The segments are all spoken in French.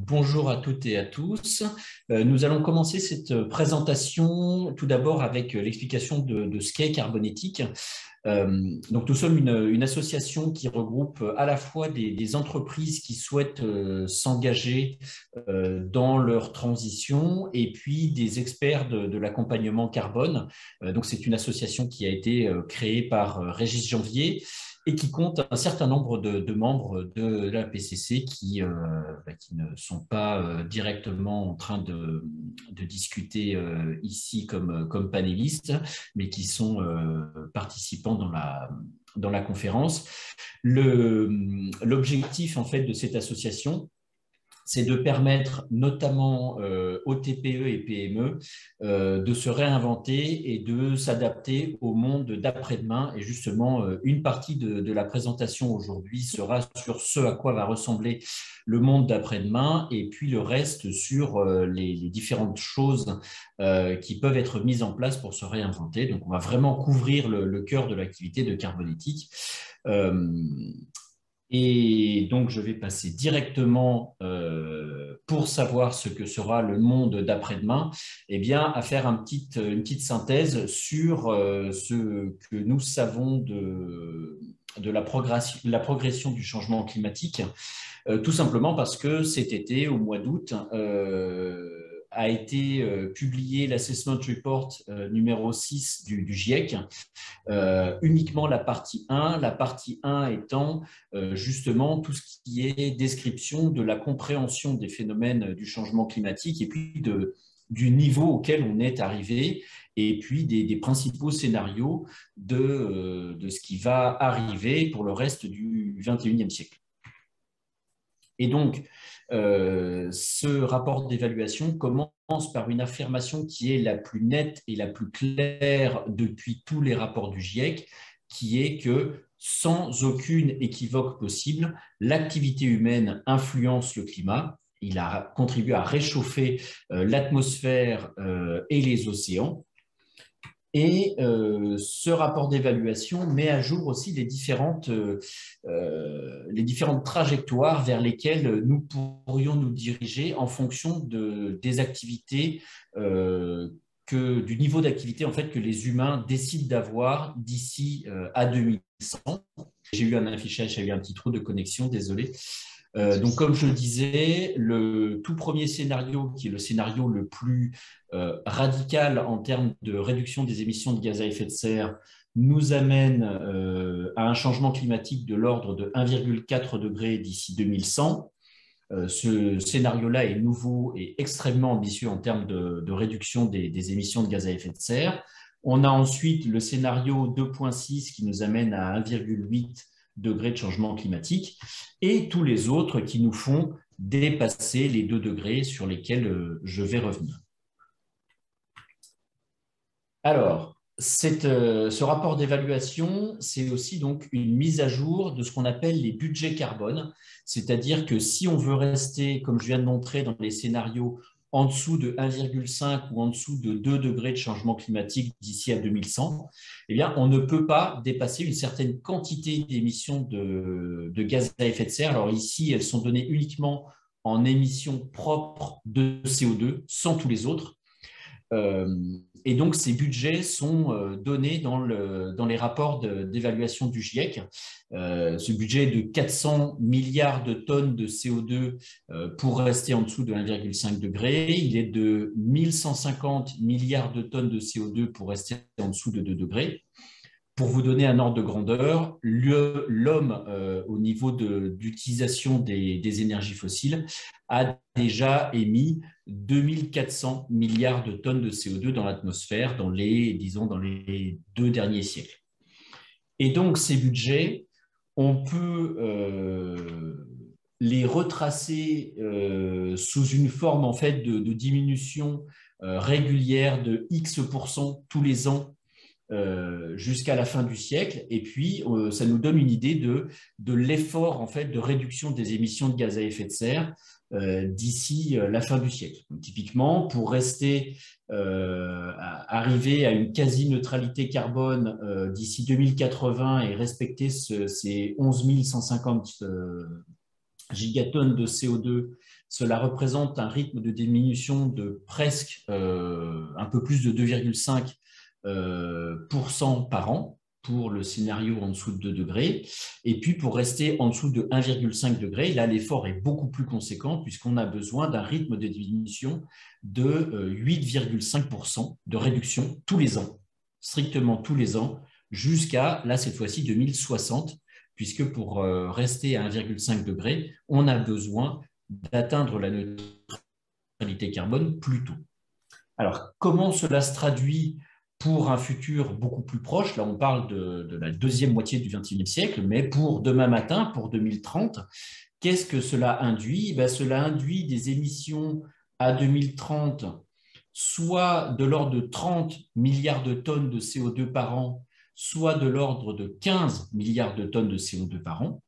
Bonjour à toutes et à tous. Nous allons commencer cette présentation tout d'abord avec l'explication de ce qu'est Carbonétique. Donc, nous sommes une association qui regroupe à la fois des entreprises qui souhaitent s'engager dans leur transition et puis des experts de l'accompagnement carbone. Donc, c'est une association qui a été créée par Régis Janvier et qui compte un certain nombre de membres de la PCC qui ne sont pas directement en train de discuter ici comme panélistes, mais qui sont participants dans la conférence. L'objectif en fait de cette association, c'est de permettre notamment aux TPE et PME de se réinventer et de s'adapter au monde d'après-demain. Et justement, une partie de la présentation aujourd'hui sera sur ce à quoi va ressembler le monde d'après-demain et puis le reste sur les différentes choses qui peuvent être mises en place pour se réinventer. Donc, on va vraiment couvrir le cœur de l'activité de Carbonétique. Et donc, je vais passer directement, pour savoir ce que sera le monde d'après-demain, eh bien, à faire une petite synthèse sur ce que nous savons de la progression du changement climatique, tout simplement parce que cet été, au mois d'août, a été publié l'assessment report numéro 6 du GIEC, uniquement la partie 1 étant justement tout ce qui est description de la compréhension des phénomènes du changement climatique et puis du niveau auquel on est arrivé et puis des principaux scénarios de ce qui va arriver pour le reste du XXIe siècle. Et donc, ce rapport d'évaluation commence par une affirmation qui est la plus nette et la plus claire depuis tous les rapports du GIEC, qui est que sans aucune équivoque possible, l'activité humaine influence le climat. Il a contribué à réchauffer l'atmosphère et les océans. Et ce rapport d'évaluation met à jour aussi les différentes trajectoires vers lesquelles nous pourrions nous diriger en fonction des activités, du niveau d'activité en fait, que les humains décident d'avoir d'ici à 2100. J'ai eu un affichage, j'ai eu un petit trou de connexion, désolé. Donc, comme je le disais, le tout premier scénario, qui est le scénario le plus radical en termes de réduction des émissions de gaz à effet de serre, nous amène à un changement climatique de l'ordre de 1,4 degré d'ici 2100. Ce scénario-là est nouveau et extrêmement ambitieux en termes de réduction des émissions de gaz à effet de serre. On a ensuite le scénario 2.6 qui nous amène à 1,8 degrés de changement climatique et tous les autres qui nous font dépasser les 2 degrés sur lesquels je vais revenir. Alors, ce rapport d'évaluation, c'est aussi donc une mise à jour de ce qu'on appelle les budgets carbone, c'est-à-dire que si on veut rester, comme je viens de montrer dans les scénarios, en dessous de 1,5 ou en dessous de 2 degrés de changement climatique d'ici à 2100, eh bien, on ne peut pas dépasser une certaine quantité d'émissions de gaz à effet de serre. Alors ici, elles sont données uniquement en émissions propres de CO2, sans tous les autres. Et donc, ces budgets sont donnés dans les rapports d'évaluation du GIEC. Ce budget est de 400 milliards de tonnes de CO2 pour rester en dessous de 1,5 degré. Il est de 1150 milliards de tonnes de CO2 pour rester en dessous de 2 degrés. Pour vous donner un ordre de grandeur, l'homme, au niveau d'utilisation des énergies fossiles, a déjà émis 2400 milliards de tonnes de CO2 dans l'atmosphère dans les 2 derniers siècles. Et donc, ces budgets, on peut les retracer sous une forme en fait, de diminution régulière de X% tous les ans jusqu'à la fin du siècle. Et puis, ça nous donne une idée de l'effort en fait, de réduction des émissions de gaz à effet de serre d'ici la fin du siècle. Donc, typiquement, pour arriver à une quasi-neutralité carbone d'ici 2080 et respecter ces 11 150 gigatonnes de CO2 cela représente un rythme de diminution de presque un peu plus de 2,5 par an pour le scénario en dessous de 2 degrés. Et puis, pour rester en dessous de 1,5 degré, là, l'effort est beaucoup plus conséquent puisqu'on a besoin d'un rythme de diminution de 8,5% de réduction tous les ans, strictement tous les ans, jusqu'à, là, cette fois-ci, 2060, puisque pour rester à 1,5 degré, on a besoin d'atteindre la neutralité carbone plus tôt. Alors, comment cela se traduit pour un futur beaucoup plus proche? Là, on parle de la deuxième moitié du XXIe siècle, mais pour demain matin, pour 2030, qu'est-ce que cela induit? Cela induit des émissions à 2030, soit de l'ordre de 30 milliards de tonnes de CO2 par an, soit de l'ordre de 15 milliards de tonnes de CO2 par an.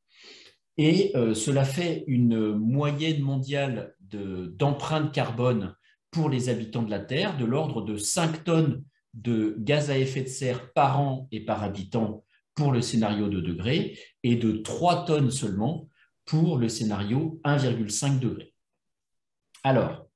Et cela fait une moyenne mondiale d'empreinte carbone pour les habitants de la Terre de l'ordre de 5 tonnes de gaz à effet de serre par an et par habitant pour le scénario 2 degrés et de 3 tonnes seulement pour le scénario 1,5 degré. Alors,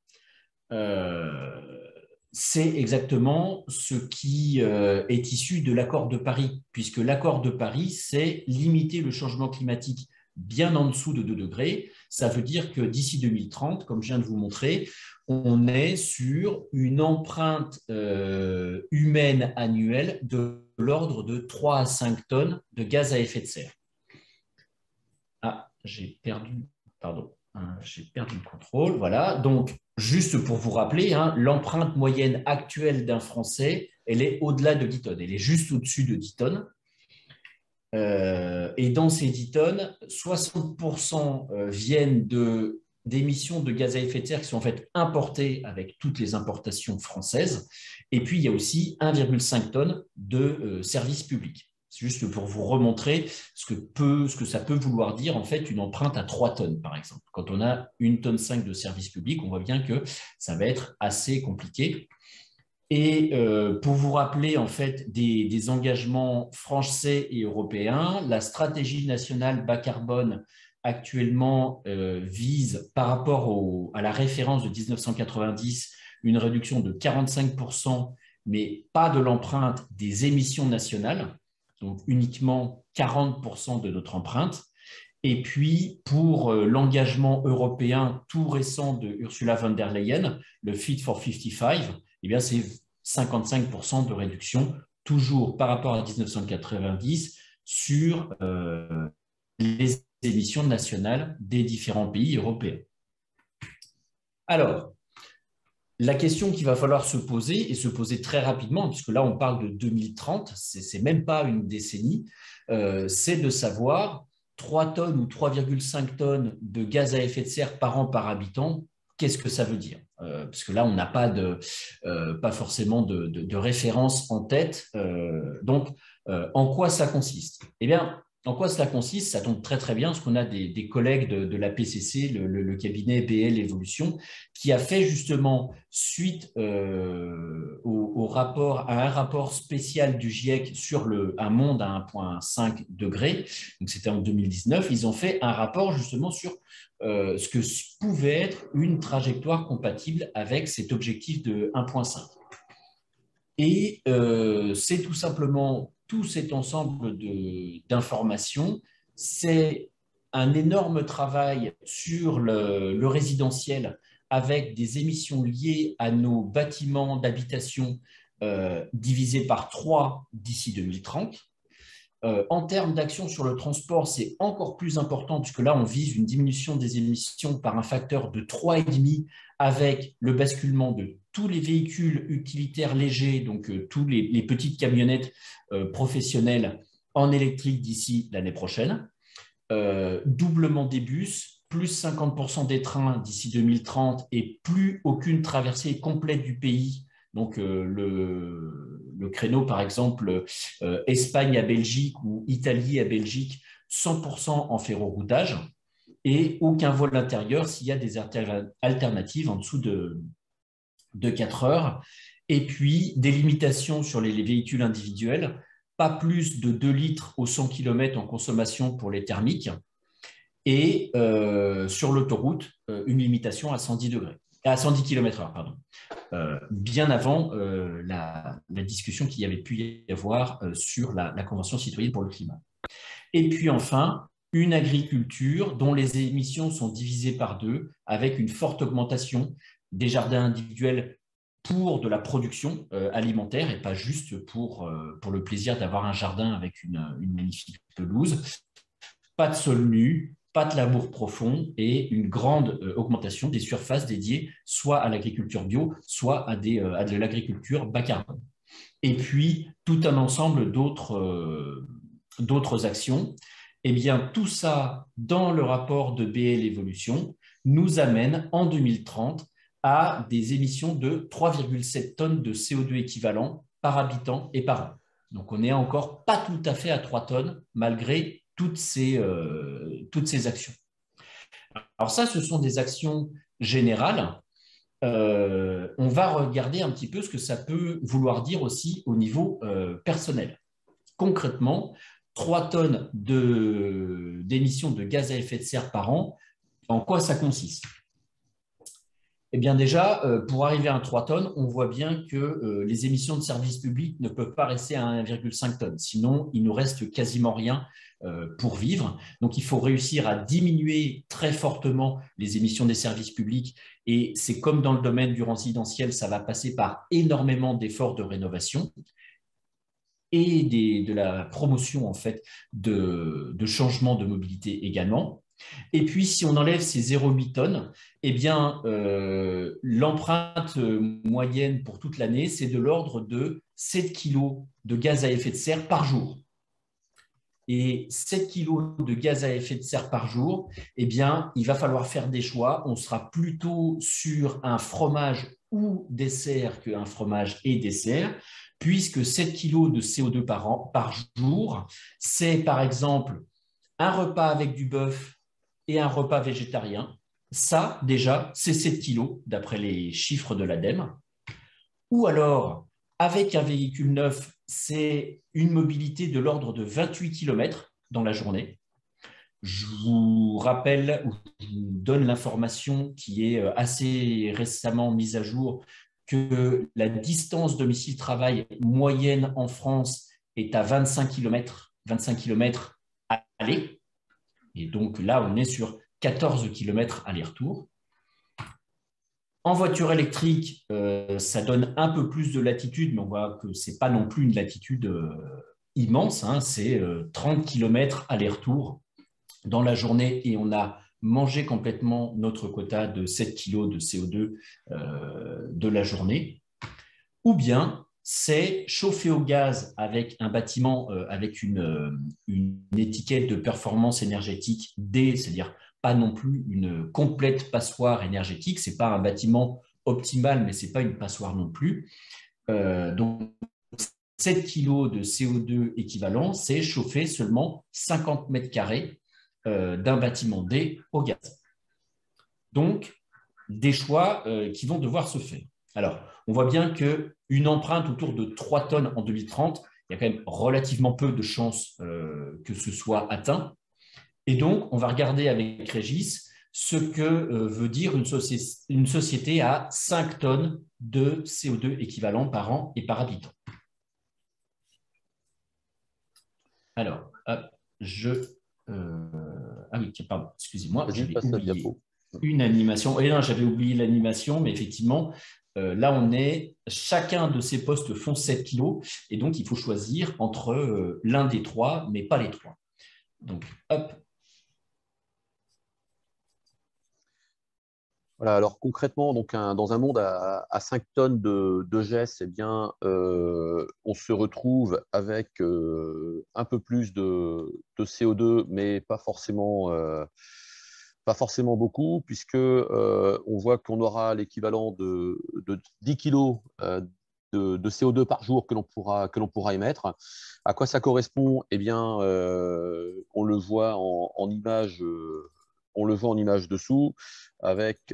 c'est exactement ce qui est issu de l'accord de Paris, puisque l'accord de Paris, c'est limiter le changement climatique bien en dessous de 2 degrés. Ça veut dire que d'ici 2030, comme je viens de vous montrer, on est sur une empreinte humaine annuelle de l'ordre de 3 à 5 tonnes de gaz à effet de serre. Ah, j'ai perdu le contrôle. Voilà. Donc, juste pour vous rappeler, l'empreinte moyenne actuelle d'un Français, elle est au-delà de 10 tonnes. Elle est juste au-dessus de 10 tonnes. Et dans ces 10 tonnes, 60% viennent d'émissions de gaz à effet de serre qui sont en fait importées avec toutes les importations françaises. Et puis, il y a aussi 1,5 tonnes de services publics. C'est juste pour vous remontrer ce que ça peut vouloir dire, en fait, une empreinte à 3 tonnes, par exemple. Quand on a 1,5 tonne de services publics, on voit bien que ça va être assez compliqué. Et pour vous rappeler en fait des engagements français et européens, la stratégie nationale bas carbone actuellement vise par rapport à la référence de 1990 une réduction de 45%, mais pas de l'empreinte des émissions nationales, donc uniquement 40% de notre empreinte. Et puis, pour l'engagement européen tout récent de Ursula von der Leyen, le Fit for 55, eh bien, c'est 55% de réduction, toujours par rapport à 1990, sur les émissions nationales des différents pays européens. Alors, la question qu'il va falloir se poser, et se poser très rapidement, puisque là, on parle de 2030, ce n'est même pas une décennie, c'est de savoir 3 tonnes ou 3,5 tonnes de gaz à effet de serre par an par habitant, qu'est-ce que ça veut dire? Parce que là, on n'a pas forcément de référence en tête. Donc, en quoi ça consiste? Eh bien, en quoi cela consiste? Ça tombe très très bien, parce qu'on a des collègues de la PCC, le cabinet BL Evolution, qui a fait justement suite à un rapport spécial du GIEC sur un monde à 1,5 degré. Donc, c'était en 2019. Ils ont fait un rapport justement sur ce que pouvait être une trajectoire compatible avec cet objectif de 1,5. Et c'est tout simplement tout cet ensemble d'informations. C'est un énorme travail sur le résidentiel avec des émissions liées à nos bâtiments d'habitation divisées par 3 d'ici 2030. En termes d'action sur le transport, c'est encore plus important puisque là, on vise une diminution des émissions par un facteur de 3,5 avec le basculement de tous les véhicules utilitaires légers, donc tous les petites camionnettes professionnelles en électrique d'ici l'année prochaine. Doublement des bus, plus 50% des trains d'ici 2030 et plus aucune traversée complète du pays. Donc, le créneau, par exemple, Espagne à Belgique ou Italie à Belgique, 100% en ferroroutage et aucun vol intérieur s'il y a des alternatives en dessous de 4 heures. Et puis, des limitations sur les véhicules individuels, pas plus de 2 litres au 100 km en consommation pour les thermiques et sur l'autoroute, une limitation à 110 degrés, à 110 km/h, pardon. Bien avant la discussion qu'il y avait pu y avoir sur la Convention citoyenne pour le climat. Et puis enfin, une agriculture dont les émissions sont divisées par deux, avec une forte augmentation des jardins individuels pour de la production alimentaire et pas juste pour le plaisir d'avoir un jardin avec une magnifique pelouse. Pas de sol nu, pas de labour profond et une grande augmentation des surfaces dédiées soit à l'agriculture bio, soit à de l'agriculture bas carbone. Et puis, tout un ensemble d'autres actions. Eh bien, tout ça, dans le rapport de BL Évolution, nous amène en 2030 à des émissions de 3,7 tonnes de CO2 équivalent par habitant et par an. Donc, on n'est encore pas tout à fait à 3 tonnes, malgré toutes ces actions. Alors ça, ce sont des actions générales. On va regarder un petit peu ce que ça peut vouloir dire aussi au niveau personnel. Concrètement, 3 tonnes d'émissions de gaz à effet de serre par an, en quoi ça consiste? Eh bien déjà, pour arriver à 3 tonnes, on voit bien que les émissions de services publics ne peuvent pas rester à 1,5 tonnes. Sinon, il nous reste quasiment rien pour vivre. Donc, il faut réussir à diminuer très fortement les émissions des services publics. Et c'est comme dans le domaine du résidentiel, ça va passer par énormément d'efforts de rénovation et de la promotion en fait de changements de mobilité également. Et puis, si on enlève ces 0,8 tonnes, eh bien, l'empreinte moyenne pour toute l'année, c'est de l'ordre de 7 kilos de gaz à effet de serre par jour. Et 7 kilos de gaz à effet de serre par jour, eh bien, il va falloir faire des choix. On sera plutôt sur un fromage ou dessert qu'un fromage et dessert, puisque 7 kilos de CO2 par jour, c'est par exemple un repas avec du bœuf et un repas végétarien. Ça, déjà, c'est 7 kilos, d'après les chiffres de l'ADEME. Ou alors, avec un véhicule neuf, c'est une mobilité de l'ordre de 28 km dans la journée. Je vous rappelle, ou je vous donne l'information qui est assez récemment mise à jour, que la distance domicile-travail moyenne en France est à 25 km aller. Et donc là, on est sur 14 km aller-retour. En voiture électrique, ça donne un peu plus de latitude, mais on voit que ce n'est pas non plus une latitude immense, hein, c'est 30 km aller-retour dans la journée et on a mangé complètement notre quota de 7 kg de CO2 de la journée. Ou bien c'est chauffer au gaz avec un bâtiment avec une étiquette de performance énergétique D, c'est-à-dire pas non plus une complète passoire énergétique. Ce n'est pas un bâtiment optimal, mais ce n'est pas une passoire non plus. Donc, 7 kg de CO2 équivalent, c'est chauffer seulement 50 mètres carrés d'un bâtiment D au gaz. Donc, des choix qui vont devoir se faire. Alors, on voit bien qu'une empreinte autour de 3 tonnes en 2030, il y a quand même relativement peu de chances que ce soit atteint. Et donc, on va regarder avec Régis ce que veut dire une société à 5 tonnes de CO2 équivalent par an et par habitant. Alors, hop, ah oui, pardon, excusez-moi, j'avais oublié une animation. Et non, j'avais oublié l'animation, mais effectivement, là, chacun de ces postes font 7 kilos, et donc il faut choisir entre l'un des trois, mais pas les trois. Donc, hop. Voilà, alors concrètement, donc dans un monde à 5 tonnes de GES, eh bien, on se retrouve avec un peu plus de CO2, mais pas forcément beaucoup, puisque on voit qu'on aura l'équivalent de 10 kilos de CO2 par jour que l'on pourra émettre. À quoi ça correspond? Eh bien, on le voit en image. On le voit en image dessous avec...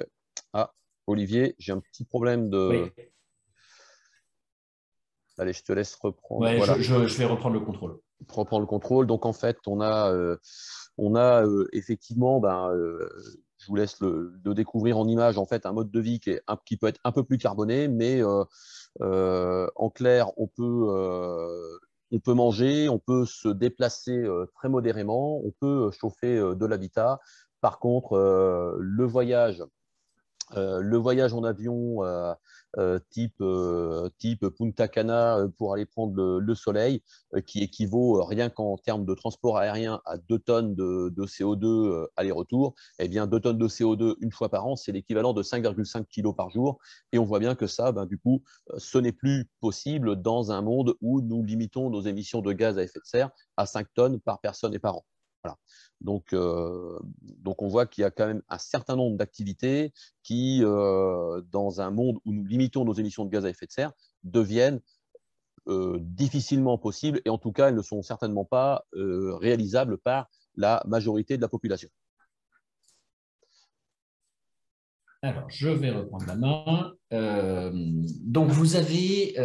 Ah, Olivier, j'ai un petit problème de... Oui. Allez, je te laisse reprendre. Ouais, Voilà. je vais reprendre le contrôle. reprend le contrôle. Donc, en fait, on a effectivement, je vous laisse le découvrir en image, en fait, un mode de vie qui peut être un peu plus carboné, mais en clair, on peut manger, on peut se déplacer très modérément, on peut chauffer de l'habitat. Par contre, le voyage en avion type Punta Cana pour aller prendre le soleil, qui équivaut rien qu'en termes de transport aérien à 2 tonnes de CO2 aller-retour, eh bien 2 tonnes de CO2 une fois par an, c'est l'équivalent de 5,5 kilos par jour. Et on voit bien que ça, du coup, ce n'est plus possible dans un monde où nous limitons nos émissions de gaz à effet de serre à 5 tonnes par personne et par an. Voilà. Donc, on voit qu'il y a quand même un certain nombre d'activités qui, dans un monde où nous limitons nos émissions de gaz à effet de serre, deviennent difficilement possibles et en tout cas, elles ne sont certainement pas réalisables par la majorité de la population. Alors, je vais reprendre la main. Donc, vous avez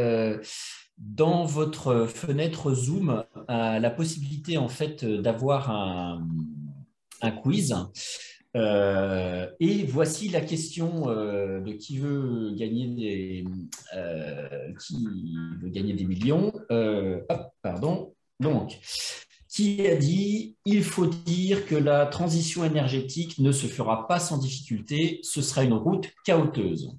dans votre fenêtre Zoom la possibilité en fait d'avoir un quiz. Et voici la question de qui veut gagner des millions. Hop, pardon. Donc, qui a dit il faut dire que la transition énergétique ne se fera pas sans difficulté, ce sera une route chaoteuse.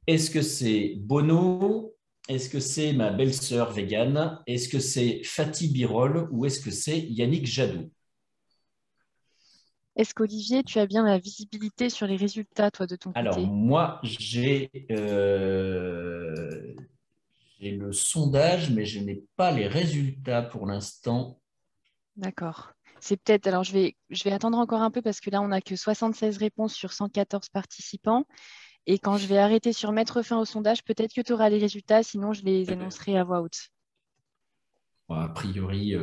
Est-ce que c'est Bono? Est-ce que c'est ma belle-sœur végane? Est-ce que c'est Fatih Birol ou est-ce que c'est Yannick Jadot? Est-ce qu'Olivier, tu as bien la visibilité sur les résultats, toi, de ton Alors, côté? moi, j'ai le sondage, mais je n'ai pas les résultats pour l'instant. D'accord. C'est peut-être, alors je vais attendre encore un peu parce que là, on n'a que 76 réponses sur 114 participants. Et quand je vais arrêter sur mettre fin au sondage, peut-être que tu auras les résultats, sinon je les annoncerai à voix haute. Bon, a priori,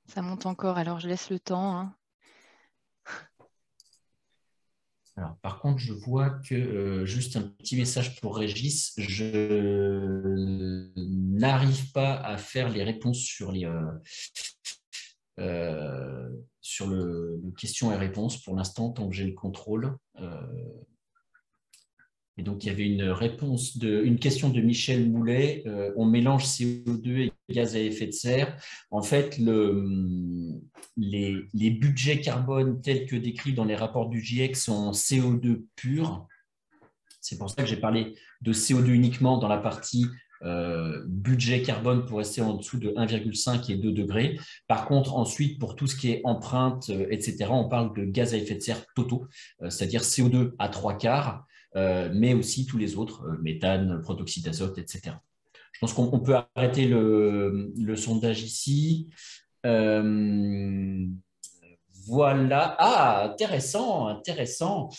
Ça monte encore, alors je laisse le temps, hein. alors, par contre, je vois que, juste un petit message pour Régis, je n'arrive pas à faire les réponses sur le questions et réponses pour l'instant, tant que j'ai le contrôle. Et donc, il y avait une question de Michel Moulet. On mélange CO2 et gaz à effet de serre. En fait, les budgets carbone tels que décrits dans les rapports du GIEC sont en CO2 pur. C'est pour ça que j'ai parlé de CO2 uniquement dans la partie budget carbone pour rester en dessous de 1,5 et 2 degrés. Par contre, ensuite, pour tout ce qui est empreinte, etc., on parle de gaz à effet de serre totaux, c'est-à-dire CO2 à 3/4, mais aussi tous les autres, méthane, protoxyde d'azote, etc. Je pense qu'on peut arrêter le sondage ici. Euh, voilà. Ah, intéressant, intéressant.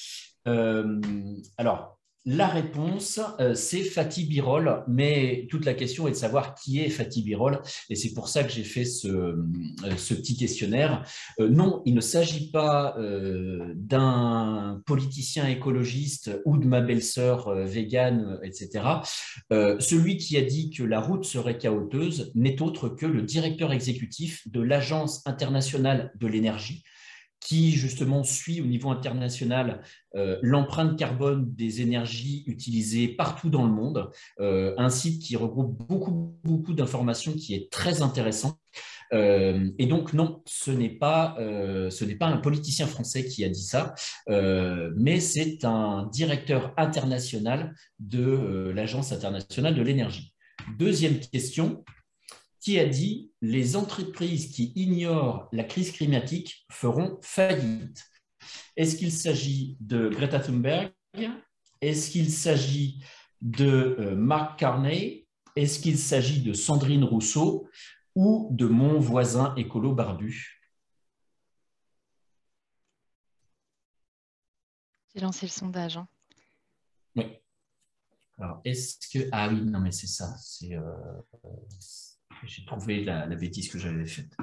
Alors, la réponse, c'est Fatih Birol, mais toute la question est de savoir qui est Fatih Birol, et c'est pour ça que j'ai fait ce petit questionnaire. Non, il ne s'agit pas d'un politicien écologiste ou de ma belle-sœur végane, etc. Celui qui a dit que la route serait chaoteuse n'est autre que le directeur exécutif de l'Agence internationale de l'énergie, qui justement suit au niveau international l'empreinte carbone des énergies utilisées partout dans le monde, un site qui regroupe beaucoup d'informations qui est très intéressant. Et donc non, ce n'est pas un politicien français qui a dit ça, mais c'est un directeur international de l'Agence internationale de l'énergie. Deuxième question, qui a dit les entreprises qui ignorent la crise climatique feront faillite. Est-ce qu'il s'agit de Greta Thunberg? Est-ce qu'il s'agit de Mark Carney? Est-ce qu'il s'agit de Sandrine Rousseau ou de mon voisin écolo barbu? J'ai lancé le sondage, hein. Oui. Alors, est-ce que... Ah oui, non, mais c'est ça. J'ai trouvé la bêtise que j'avais faite.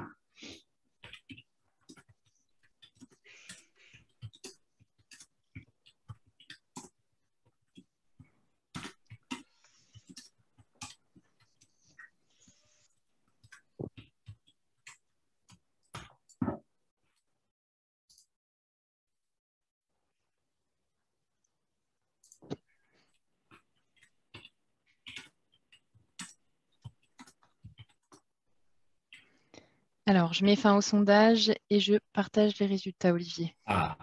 Alors, je mets fin au sondage et je partage les résultats, Olivier. Ah,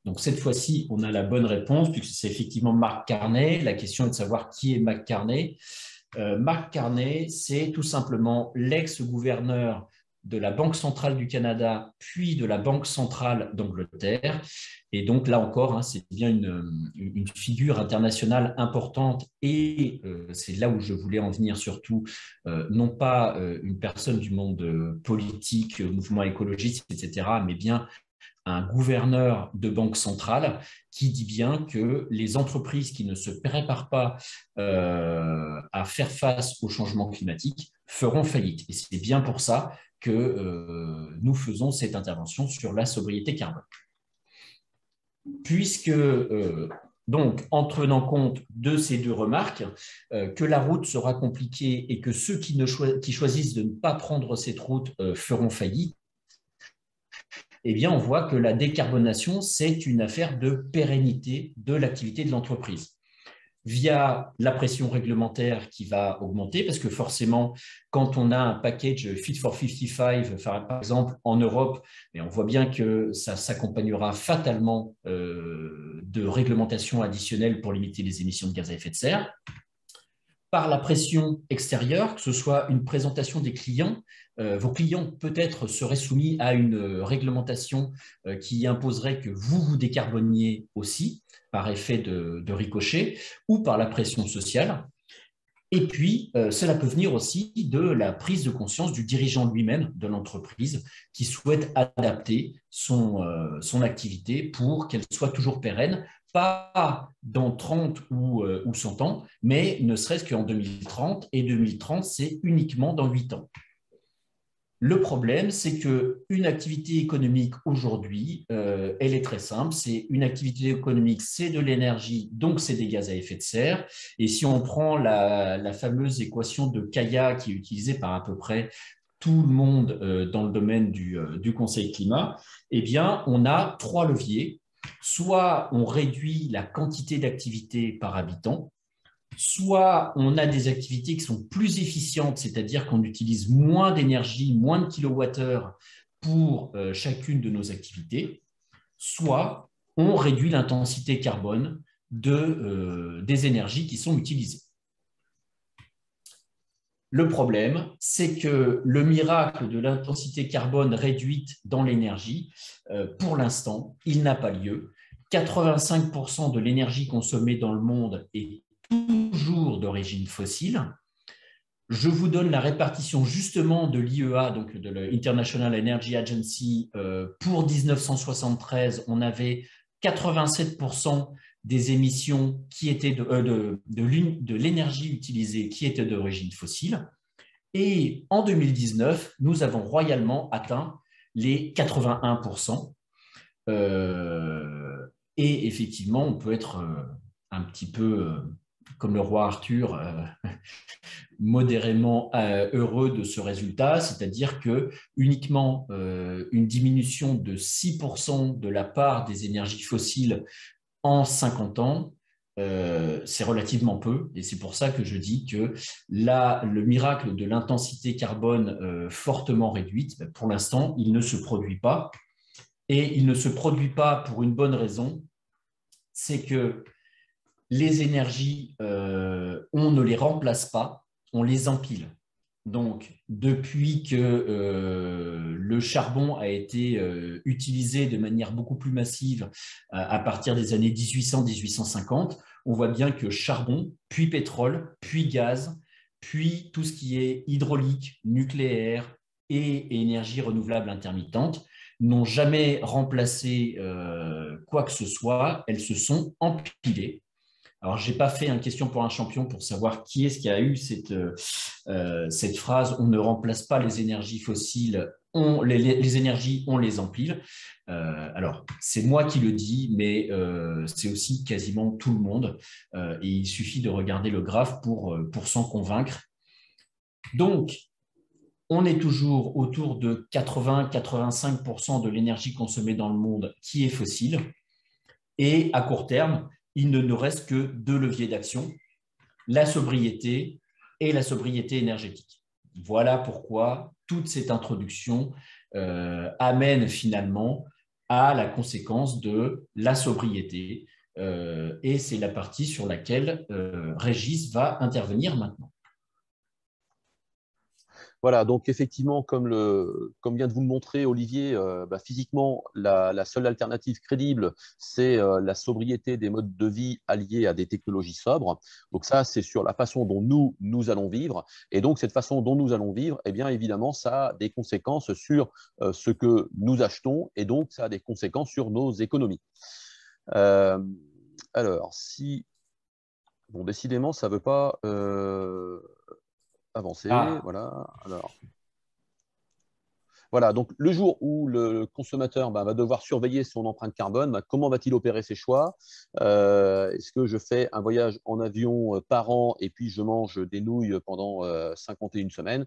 donc cette fois-ci, on a la bonne réponse, puisque c'est effectivement Mark Carney. La question est de savoir qui est Mark Carney. Mark Carney, c'est tout simplement l'ex-gouverneur de la Banque centrale du Canada, puis de la Banque centrale d'Angleterre. Et donc là encore, hein, c'est bien une figure internationale importante et c'est là où je voulais en venir surtout, non pas une personne du monde politique, mouvement écologiste, etc., mais bien un gouverneur de banque centrale qui dit bien que les entreprises qui ne se préparent pas à faire face au changement climatique feront faillite. Et c'est bien pour ça que nous faisons cette intervention sur la sobriété carbone. Puisque, donc, en tenant compte de ces deux remarques, que la route sera compliquée et que ceux qui choisissent de ne pas prendre cette route feront faillite, eh bien, on voit que la décarbonation, c'est une affaire de pérennité de l'activité de l'entreprise via la pression réglementaire qui va augmenter, parce que forcément, quand on a un package Fit for 55, par exemple en Europe, et on voit bien que ça s'accompagnera fatalement de réglementations additionnelles pour limiter les émissions de gaz à effet de serre. Par la pression extérieure, que ce soit une présentation des clients, vos clients peut-être seraient soumis à une réglementation qui imposerait que vous vous décarboniez aussi par effet de ricochet ou par la pression sociale. Et puis, cela peut venir aussi de la prise de conscience du dirigeant lui-même de l'entreprise qui souhaite adapter son activité pour qu'elle soit toujours pérenne, pas dans 30 ou 100 ans, mais ne serait-ce qu'en 2030. Et 2030, c'est uniquement dans 8 ans. Le problème, c'est qu'une activité économique aujourd'hui, elle est très simple. C'est une activité économique, c'est de l'énergie, donc c'est des gaz à effet de serre. Et si on prend la fameuse équation de Kaya qui est utilisée par à peu près tout le monde dans le domaine du Conseil climat, eh bien, on a 3 leviers. Soit on réduit la quantité d'activité par habitant, soit on a des activités qui sont plus efficientes, c'est-à-dire qu'on utilise moins d'énergie, moins de kilowattheures pour chacune de nos activités, soit on réduit l'intensité carbone des énergies qui sont utilisées. Le problème, c'est que le miracle de l'intensité carbone réduite dans l'énergie, pour l'instant, il n'a pas lieu. 85% de l'énergie consommée dans le monde est toujours d'origine fossile. Je vous donne la répartition justement de l'IEA, donc de l'International Energy Agency. Pour 1973, on avait 87% des émissions qui étaient de l'énergie utilisée qui était d'origine fossile. Et en 2019, nous avons royalement atteint les 81%. Et effectivement, on peut être un petit peu comme le roi Arthur, modérément heureux de ce résultat, c'est-à-dire que uniquement une diminution de 6% de la part des énergies fossiles en 50 ans, c'est relativement peu, et c'est pour ça que je dis que là, le miracle de l'intensité carbone fortement réduite, pour l'instant, il ne se produit pas, et il ne se produit pas pour une bonne raison, c'est que les énergies, on ne les remplace pas, on les empile. Donc, depuis que le charbon a été utilisé de manière beaucoup plus massive à partir des années 1800-1850, on voit bien que charbon, puis pétrole, puis gaz, puis tout ce qui est hydraulique, nucléaire et énergie renouvelable intermittente n'ont jamais remplacé quoi que ce soit, elles se sont empilées. Alors, je n'ai pas fait une question pour un champion pour savoir qui est-ce qui a eu cette phrase « on ne remplace pas les énergies fossiles, les énergies, on les empile ». Alors, c'est moi qui le dis, mais c'est aussi quasiment tout le monde. Et il suffit de regarder le graphe pour s'en convaincre. Donc, on est toujours autour de 80-85% de l'énergie consommée dans le monde qui est fossile. Et à court terme, il ne nous reste que 2 leviers d'action, la sobriété et la sobriété énergétique. Voilà pourquoi toute cette introduction amène finalement à la conséquence de la sobriété. Et c'est la partie sur laquelle Régis va intervenir maintenant. Voilà, donc effectivement, comme vient de vous le montrer Olivier, physiquement, la seule alternative crédible, c'est la sobriété des modes de vie alliés à des technologies sobres. Donc ça, c'est sur la façon dont nous allons vivre. Et donc, cette façon dont nous allons vivre, eh bien, évidemment, ça a des conséquences sur ce que nous achetons et donc ça a des conséquences sur nos économies. Alors, si… Bon, décidément, ça ne veut pas… avancer, voilà. Alors, voilà, donc le jour où le consommateur va devoir surveiller son empreinte carbone, comment va-t-il opérer ses choix? Est-ce que je fais un voyage en avion par an et puis je mange des nouilles pendant 51 semaines?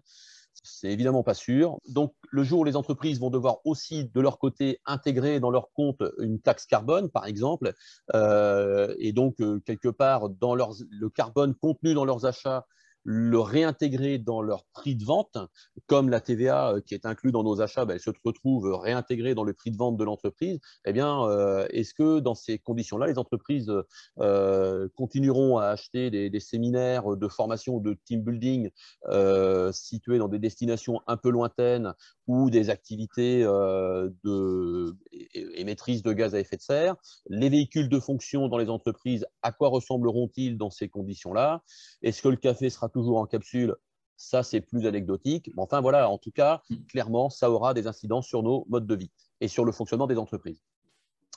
C'est évidemment pas sûr. Donc, le jour où les entreprises vont devoir aussi, de leur côté, intégrer dans leur compte une taxe carbone, par exemple, et donc, quelque part, dans le carbone contenu dans leurs achats, le réintégrer dans leur prix de vente, comme la TVA qui est inclue dans nos achats, elle se retrouve réintégrée dans le prix de vente de l'entreprise. Eh bien, est-ce que dans ces conditions-là, les entreprises continueront à acheter des séminaires de formation ou de team building situés dans des destinations un peu lointaines ou des activités émettrices de gaz à effet de serre? Les véhicules de fonction dans les entreprises, à quoi ressembleront-ils dans ces conditions-là? Est-ce que le café sera toujours en capsule? Ça, c'est plus anecdotique. Mais enfin, voilà, en tout cas, clairement, ça aura des incidences sur nos modes de vie et sur le fonctionnement des entreprises.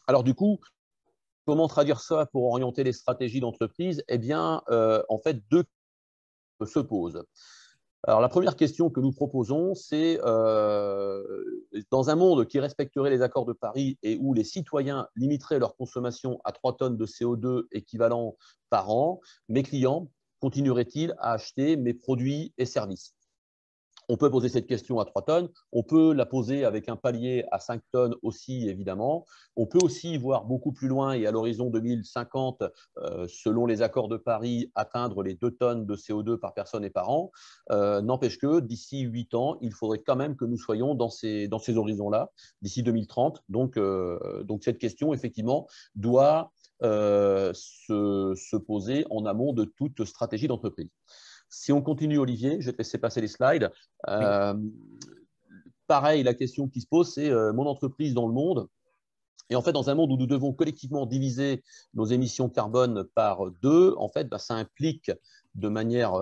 Alors, du coup, comment traduire ça pour orienter les stratégies d'entreprise? Eh bien, en fait, deux se posent. Alors, la première question que nous proposons, c'est dans un monde qui respecterait les accords de Paris et où les citoyens limiteraient leur consommation à 3 tonnes de CO2 équivalent par an, mes clients continueraient-ils à acheter mes produits et services? On peut poser cette question à 3 tonnes, on peut la poser avec un palier à 5 tonnes aussi, évidemment. On peut aussi voir beaucoup plus loin et à l'horizon 2050, selon les accords de Paris, atteindre les 2 tonnes de CO2 par personne et par an. N'empêche que d'ici 8 ans, il faudrait quand même que nous soyons dans ces horizons-là, d'ici 2030. Donc, cette question, effectivement, doit se poser en amont de toute stratégie d'entreprise. Si on continue, Olivier, je vais te laisser passer les slides. Pareil, la question qui se pose, c'est mon entreprise dans le monde. Et en fait, dans un monde où nous devons collectivement diviser nos émissions carbone par 2, en fait, ça implique de manière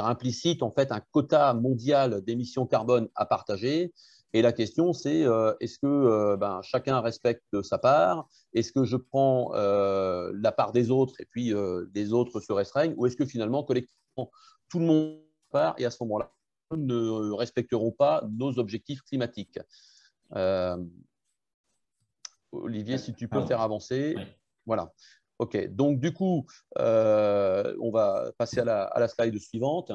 implicite en fait, un quota mondial d'émissions carbone à partager. Et la question, c'est est-ce que chacun respecte sa part? Est-ce que je prends la part des autres et puis les autres se restreignent? Ou est-ce que finalement, collectivement, tout le monde part et à ce moment-là, nous ne respecterons pas nos objectifs climatiques? Olivier, si tu peux faire avancer. Voilà. OK. Donc, du coup, on va passer à la slide suivante.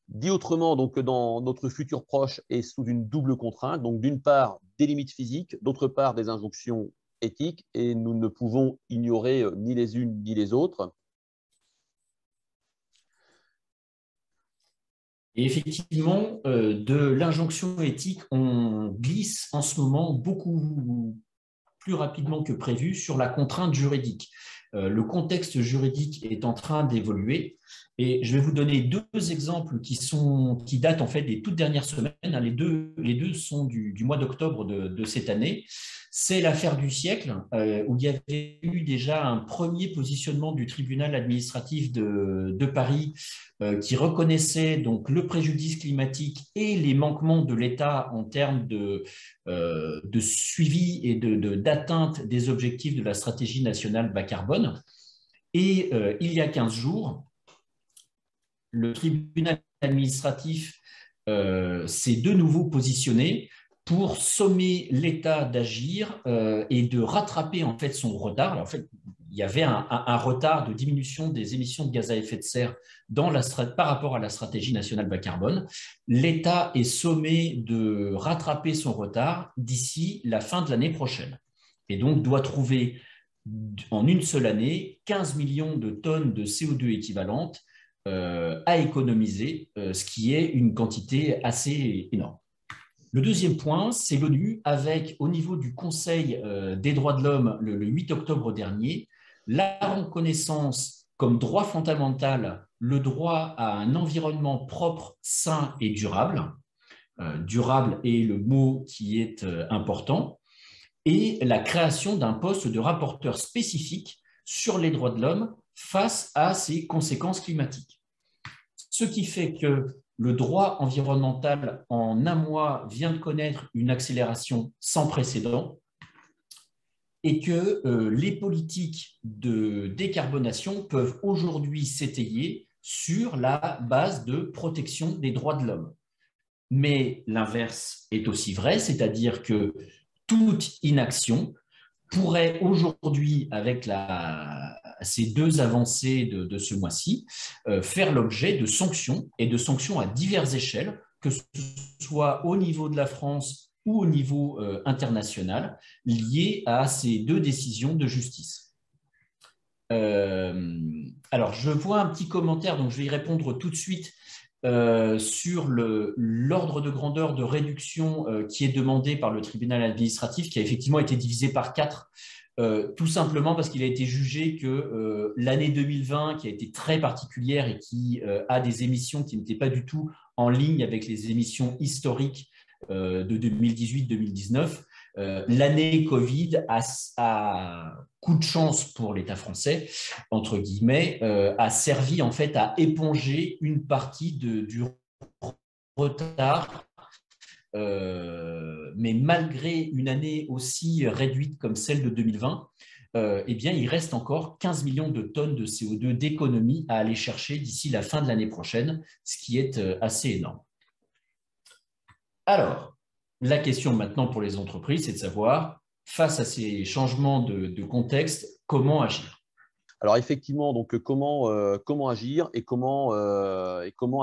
Dit autrement, donc, dans notre futur proche est sous une double contrainte. Donc, d'une part, des limites physiques, d'autre part, des injonctions éthiques, et nous ne pouvons ignorer ni les unes ni les autres. Et effectivement, de l'injonction éthique, on glisse en ce moment beaucoup plus rapidement que prévu sur la contrainte juridique. Le contexte juridique est en train d'évoluer et je vais vous donner 2 exemples qui datent en fait des toutes dernières semaines. Les deux sont du mois d'octobre de cette année. C'est l'affaire du siècle où il y avait eu déjà un premier positionnement du tribunal administratif de Paris qui reconnaissait donc le préjudice climatique et les manquements de l'État en termes de suivi et d'atteinte des objectifs de la stratégie nationale bas carbone. Et il y a 15 jours, le tribunal administratif s'est de nouveau positionné pour sommer l'État d'agir et de rattraper en fait son retard. Alors, en fait, il y avait un retard de diminution des émissions de gaz à effet de serre par rapport à la stratégie nationale bas carbone. L'État est sommé de rattraper son retard d'ici la fin de l'année prochaine et donc doit trouver en une seule année 15 millions de tonnes de CO2 équivalentes à économiser, ce qui est une quantité assez énorme. Le deuxième point, c'est l'ONU avec, au niveau du Conseil des droits de l'homme, le 8 octobre dernier, la reconnaissance comme droit fondamental le droit à un environnement propre, sain et durable. Durable est le mot qui est important. Et la création d'un poste de rapporteur spécifique sur les droits de l'homme face à ces conséquences climatiques. Ce qui fait que le droit environnemental en un mois vient de connaître une accélération sans précédent et que les politiques de décarbonation peuvent aujourd'hui s'étayer sur la base de protection des droits de l'homme. Mais l'inverse est aussi vrai, c'est-à-dire que toute inaction pourrait aujourd'hui, avec ces deux avancées de ce mois-ci, faire l'objet de sanctions et de sanctions à diverses échelles, que ce soit au niveau de la France ou au niveau international, liées à ces deux décisions de justice. Alors, je vois un petit commentaire, donc je vais y répondre tout de suite. Sur l'ordre de grandeur de réduction qui est demandé par le tribunal administratif, qui a effectivement été divisé par 4, tout simplement parce qu'il a été jugé que l'année 2020, qui a été très particulière et qui a des émissions qui n'étaient pas du tout en ligne avec les émissions historiques de 2018-2019, l'année Covid a coup de chance pour l'État français, entre guillemets, a servi en fait à éponger une partie du retard. Mais malgré une année aussi réduite comme celle de 2020, eh bien, il reste encore 15 millions de tonnes de CO2 d'économie à aller chercher d'ici la fin de l'année prochaine, ce qui est assez énorme. Alors, la question maintenant pour les entreprises, c'est de savoir, face à ces changements de contexte, comment agir? Alors effectivement, donc comment agir et comment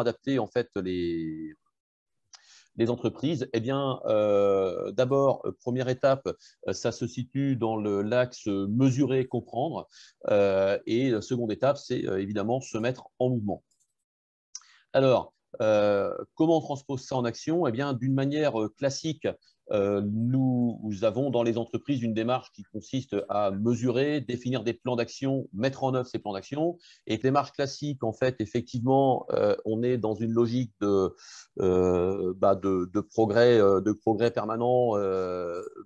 adapter en fait les entreprises? Eh bien, d'abord, première étape, ça se situe dans l'axe mesurer, comprendre. Et la seconde étape, c'est évidemment se mettre en mouvement. Alors, comment on transpose ça en action? Eh bien, d'une manière classique, nous avons dans les entreprises une démarche qui consiste à mesurer, définir des plans d'action, mettre en œuvre ces plans d'action. Et démarche classique, en fait, effectivement, on est dans une logique de progrès permanent,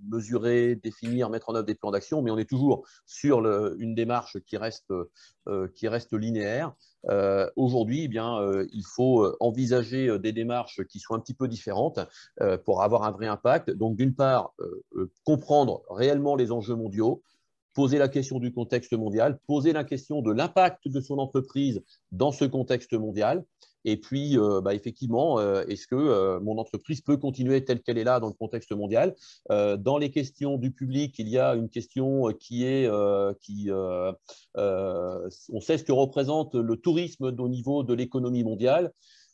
mesurer, définir, mettre en œuvre des plans d'action, mais on est toujours sur une démarche qui reste linéaire. Aujourd'hui, eh bien, il faut envisager des démarches qui soient un petit peu différentes pour avoir un vrai impact. Donc, d'une part, comprendre réellement les enjeux mondiaux, poser la question du contexte mondial, poser la question de l'impact de son entreprise dans ce contexte mondial. Et puis, effectivement, est-ce que mon entreprise peut continuer telle qu'elle est là dans le contexte mondial? Dans les questions du public, il y a une question qui est, on sait ce que représente le tourisme au niveau de l'économie mondiale.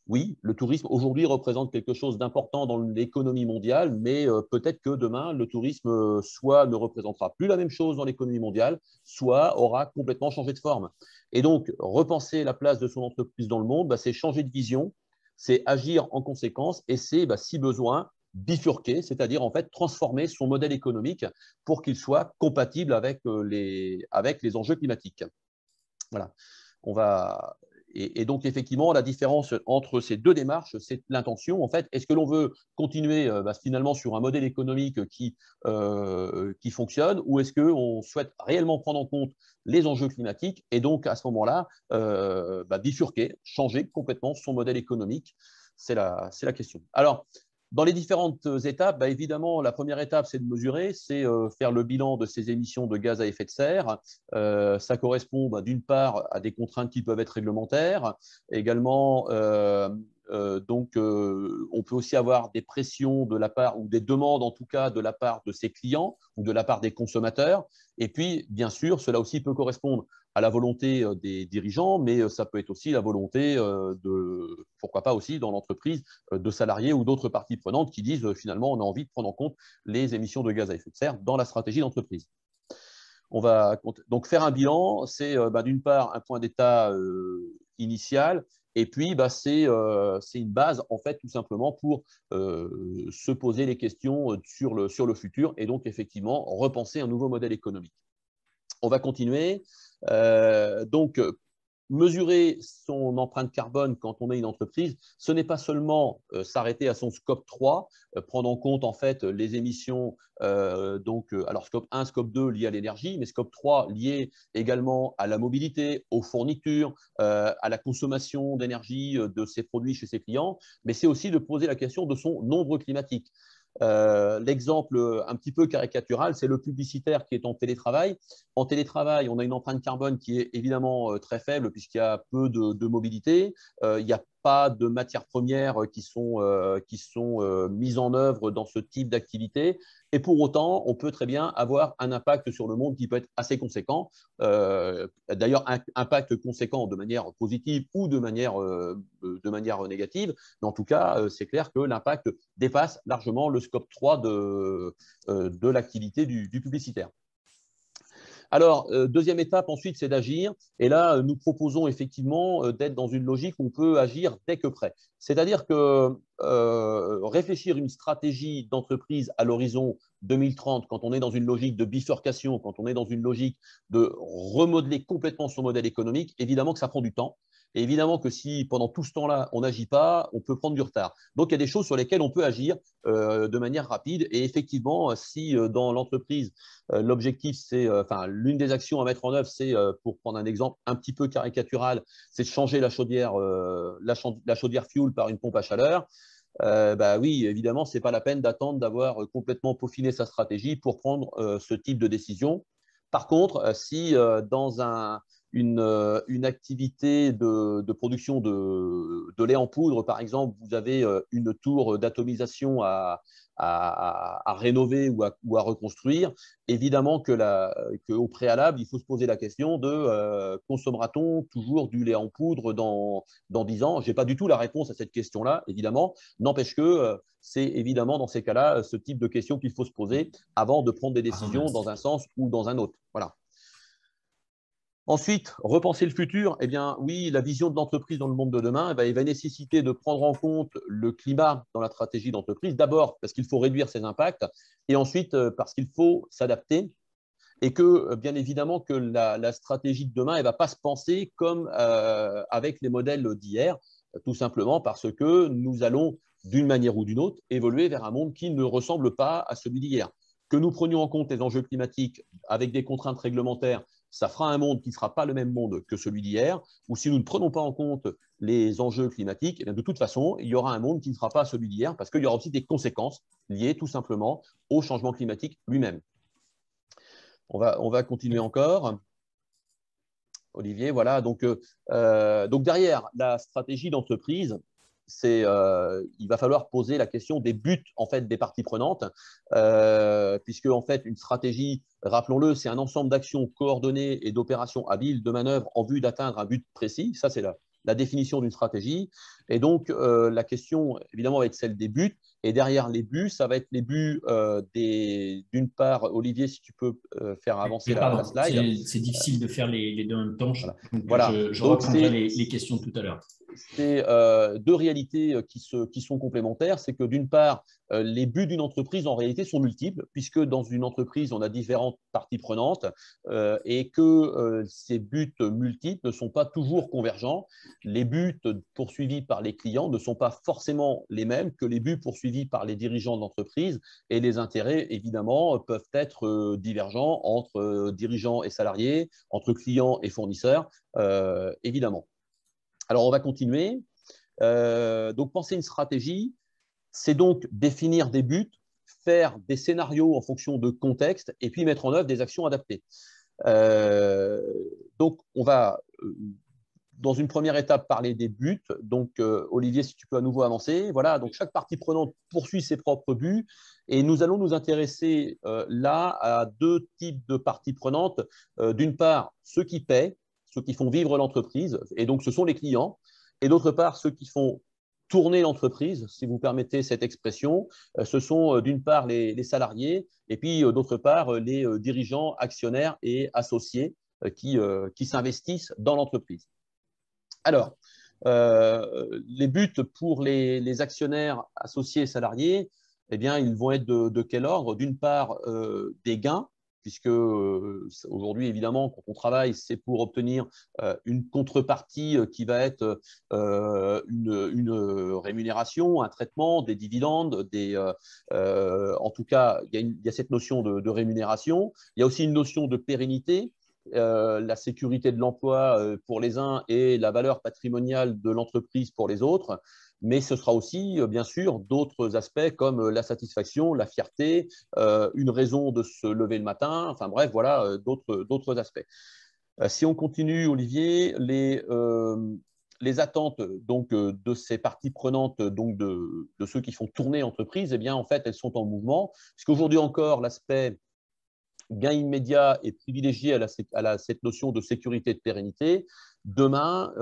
Oui, le tourisme aujourd'hui représente quelque chose d'important dans l'économie mondiale, mais peut-être que demain, le tourisme soit ne représentera plus la même chose dans l'économie mondiale, soit aura complètement changé de forme. Et donc, repenser la place de son entreprise dans le monde, c'est changer de vision, c'est agir en conséquence et c'est, si besoin, bifurquer, c'est-à-dire en fait transformer son modèle économique pour qu'il soit compatible avec les enjeux climatiques. Voilà. Et donc, effectivement, la différence entre ces deux démarches, c'est l'intention. En fait, est-ce que l'on veut continuer finalement sur un modèle économique qui fonctionne ou est-ce qu'on souhaite réellement prendre en compte les enjeux climatiques et donc, à ce moment-là, bifurquer, changer complètement son modèle économique? C'est la question. Alors, dans les différentes étapes, évidemment, la première étape, c'est de mesurer, c'est faire le bilan de ces émissions de gaz à effet de serre. Ça correspond d'une part à des contraintes qui peuvent être réglementaires. Également, on peut aussi avoir des pressions de la part, ou des demandes en tout cas, de la part de ses clients ou de la part des consommateurs. Et puis, bien sûr, cela aussi peut correspondre à la volonté des dirigeants, mais ça peut être aussi la volonté pourquoi pas aussi dans l'entreprise, de salariés ou d'autres parties prenantes qui disent finalement on a envie de prendre en compte les émissions de gaz à effet de serre dans la stratégie d'entreprise. On va donc faire un bilan, c'est d'une part un point d'état initial. Et puis, c'est une base, en fait, tout simplement pour se poser les questions sur le futur et donc, effectivement, repenser un nouveau modèle économique. On va continuer. Donc, mesurer son empreinte carbone quand on est une entreprise, ce n'est pas seulement s'arrêter à son scope 3, prendre en compte en fait les émissions, alors scope 1, scope 2 liés à l'énergie, mais scope 3 lié également à la mobilité, aux fournitures, à la consommation d'énergie de ses produits chez ses clients, mais c'est aussi de poser la question de son nombre climatique. L'exemple un petit peu caricatural, c'est le publicitaire qui est en télétravail. En télétravail, on a une empreinte carbone qui est évidemment très faible puisqu'il y a peu de mobilité. Il n'y a pas de matières premières qui sont mises en œuvre dans ce type d'activité. Et pour autant, on peut très bien avoir un impact sur le monde qui peut être assez conséquent. D'ailleurs, un impact conséquent de manière positive ou de manière négative. Mais en tout cas, c'est clair que l'impact dépasse largement le scope 3 de l'activité du publicitaire. Alors, deuxième étape ensuite, c'est d'agir. Et là, nous proposons effectivement d'être dans une logique où on peut agir dès que prêt. C'est-à-dire que réfléchir une stratégie d'entreprise à l'horizon 2030, quand on est dans une logique de bifurcation, quand on est dans une logique de remodeler complètement son modèle économique, évidemment que ça prend du temps. Et évidemment que si pendant tout ce temps-là, on n'agit pas, on peut prendre du retard. Donc, il y a des choses sur lesquelles on peut agir de manière rapide. Et effectivement, si dans l'entreprise, l'objectif, c'est, l'une des actions à mettre en œuvre, c'est, pour prendre un exemple un petit peu caricatural, c'est de changer la chaudière fuel par une pompe à chaleur. Oui, évidemment, ce n'est pas la peine d'attendre d'avoir complètement peaufiné sa stratégie pour prendre ce type de décision. Par contre, si dans une activité de production de lait en poudre, par exemple, vous avez une tour d'atomisation à rénover ou à reconstruire, évidemment qu'au préalable, il faut se poser la question de consommera-t-on toujours du lait en poudre dans 10 ans? Je n'ai pas du tout la réponse à cette question-là, évidemment. N'empêche que c'est évidemment dans ces cas-là ce type de questions qu'il faut se poser avant de prendre des décisions dans un sens ou dans un autre. Voilà. Ensuite, repenser le futur, eh bien oui, la vision de l'entreprise dans le monde de demain, il va nécessiter de prendre en compte le climat dans la stratégie d'entreprise. D'abord, parce qu'il faut réduire ses impacts, et ensuite, parce qu'il faut s'adapter, et que, bien évidemment, que la stratégie de demain, elle ne va pas se penser comme avec les modèles d'hier, tout simplement parce que nous allons, d'une manière ou d'une autre, évoluer vers un monde qui ne ressemble pas à celui d'hier. Que nous prenions en compte les enjeux climatiques avec des contraintes réglementaires, ça fera un monde qui ne sera pas le même monde que celui d'hier, ou si nous ne prenons pas en compte les enjeux climatiques, de toute façon, il y aura un monde qui ne sera pas celui d'hier, parce qu'il y aura aussi des conséquences liées tout simplement au changement climatique lui-même. On va continuer encore. Olivier, voilà. Donc derrière la stratégie d'entreprise, il va falloir poser la question des buts en fait des parties prenantes, puisque en fait une stratégie, rappelons-le, c'est un ensemble d'actions coordonnées et d'opérations habiles de manœuvre en vue d'atteindre un but précis. Ça, c'est la définition d'une stratégie. Et donc la question évidemment va être celle des buts. Et derrière les buts, ça va être les buts d'une part, Olivier, si tu peux faire avancer la slide. C'est difficile de faire les deux en même temps. Voilà. Je reprendrai les questions tout à l'heure. C'est deux réalités qui sont complémentaires. C'est que d'une part, les buts d'une entreprise en réalité sont multiples, puisque dans une entreprise, on a différentes parties prenantes et que ces buts multiples ne sont pas toujours convergents. Les buts poursuivis par les clients ne sont pas forcément les mêmes que les buts poursuivis par les dirigeants d'entreprise, et les intérêts, évidemment, peuvent être divergents entre dirigeants et salariés, entre clients et fournisseurs, évidemment. Alors, on va continuer. Donc, penser une stratégie, c'est donc définir des buts, faire des scénarios en fonction de contexte et puis mettre en œuvre des actions adaptées. Donc, on va, dans une première étape, parler des buts. Donc, Olivier, si tu peux à nouveau avancer. Voilà, donc chaque partie prenante poursuit ses propres buts et nous allons nous intéresser là à deux types de parties prenantes. D'une part, ceux qui paient, ceux qui font vivre l'entreprise, et donc ce sont les clients, et d'autre part, ceux qui font tourner l'entreprise, si vous permettez cette expression, ce sont d'une part les salariés, et puis d'autre part les dirigeants, actionnaires et associés qui s'investissent dans l'entreprise. Alors, les buts pour les actionnaires associés et salariés, eh bien, ils vont être de quel ordre? D'une part, des gains, puisque aujourd'hui, évidemment, quand on travaille, c'est pour obtenir une contrepartie qui va être une rémunération, un traitement, des dividendes, en tout cas, il y a cette notion de rémunération. Il y a aussi une notion de pérennité. La sécurité de l'emploi pour les uns et la valeur patrimoniale de l'entreprise pour les autres. Mais ce sera aussi, bien sûr, d'autres aspects comme la satisfaction, la fierté, une raison de se lever le matin. Enfin bref, voilà, d'autres aspects. Si on continue, Olivier, les attentes donc, de ces parties prenantes, donc de ceux qui font tourner l'entreprise, eh bien, en fait, elles sont en mouvement. Puisqu'aujourd'hui encore, l'aspect gain immédiat est privilégié à cette notion de sécurité et de pérennité. Demain,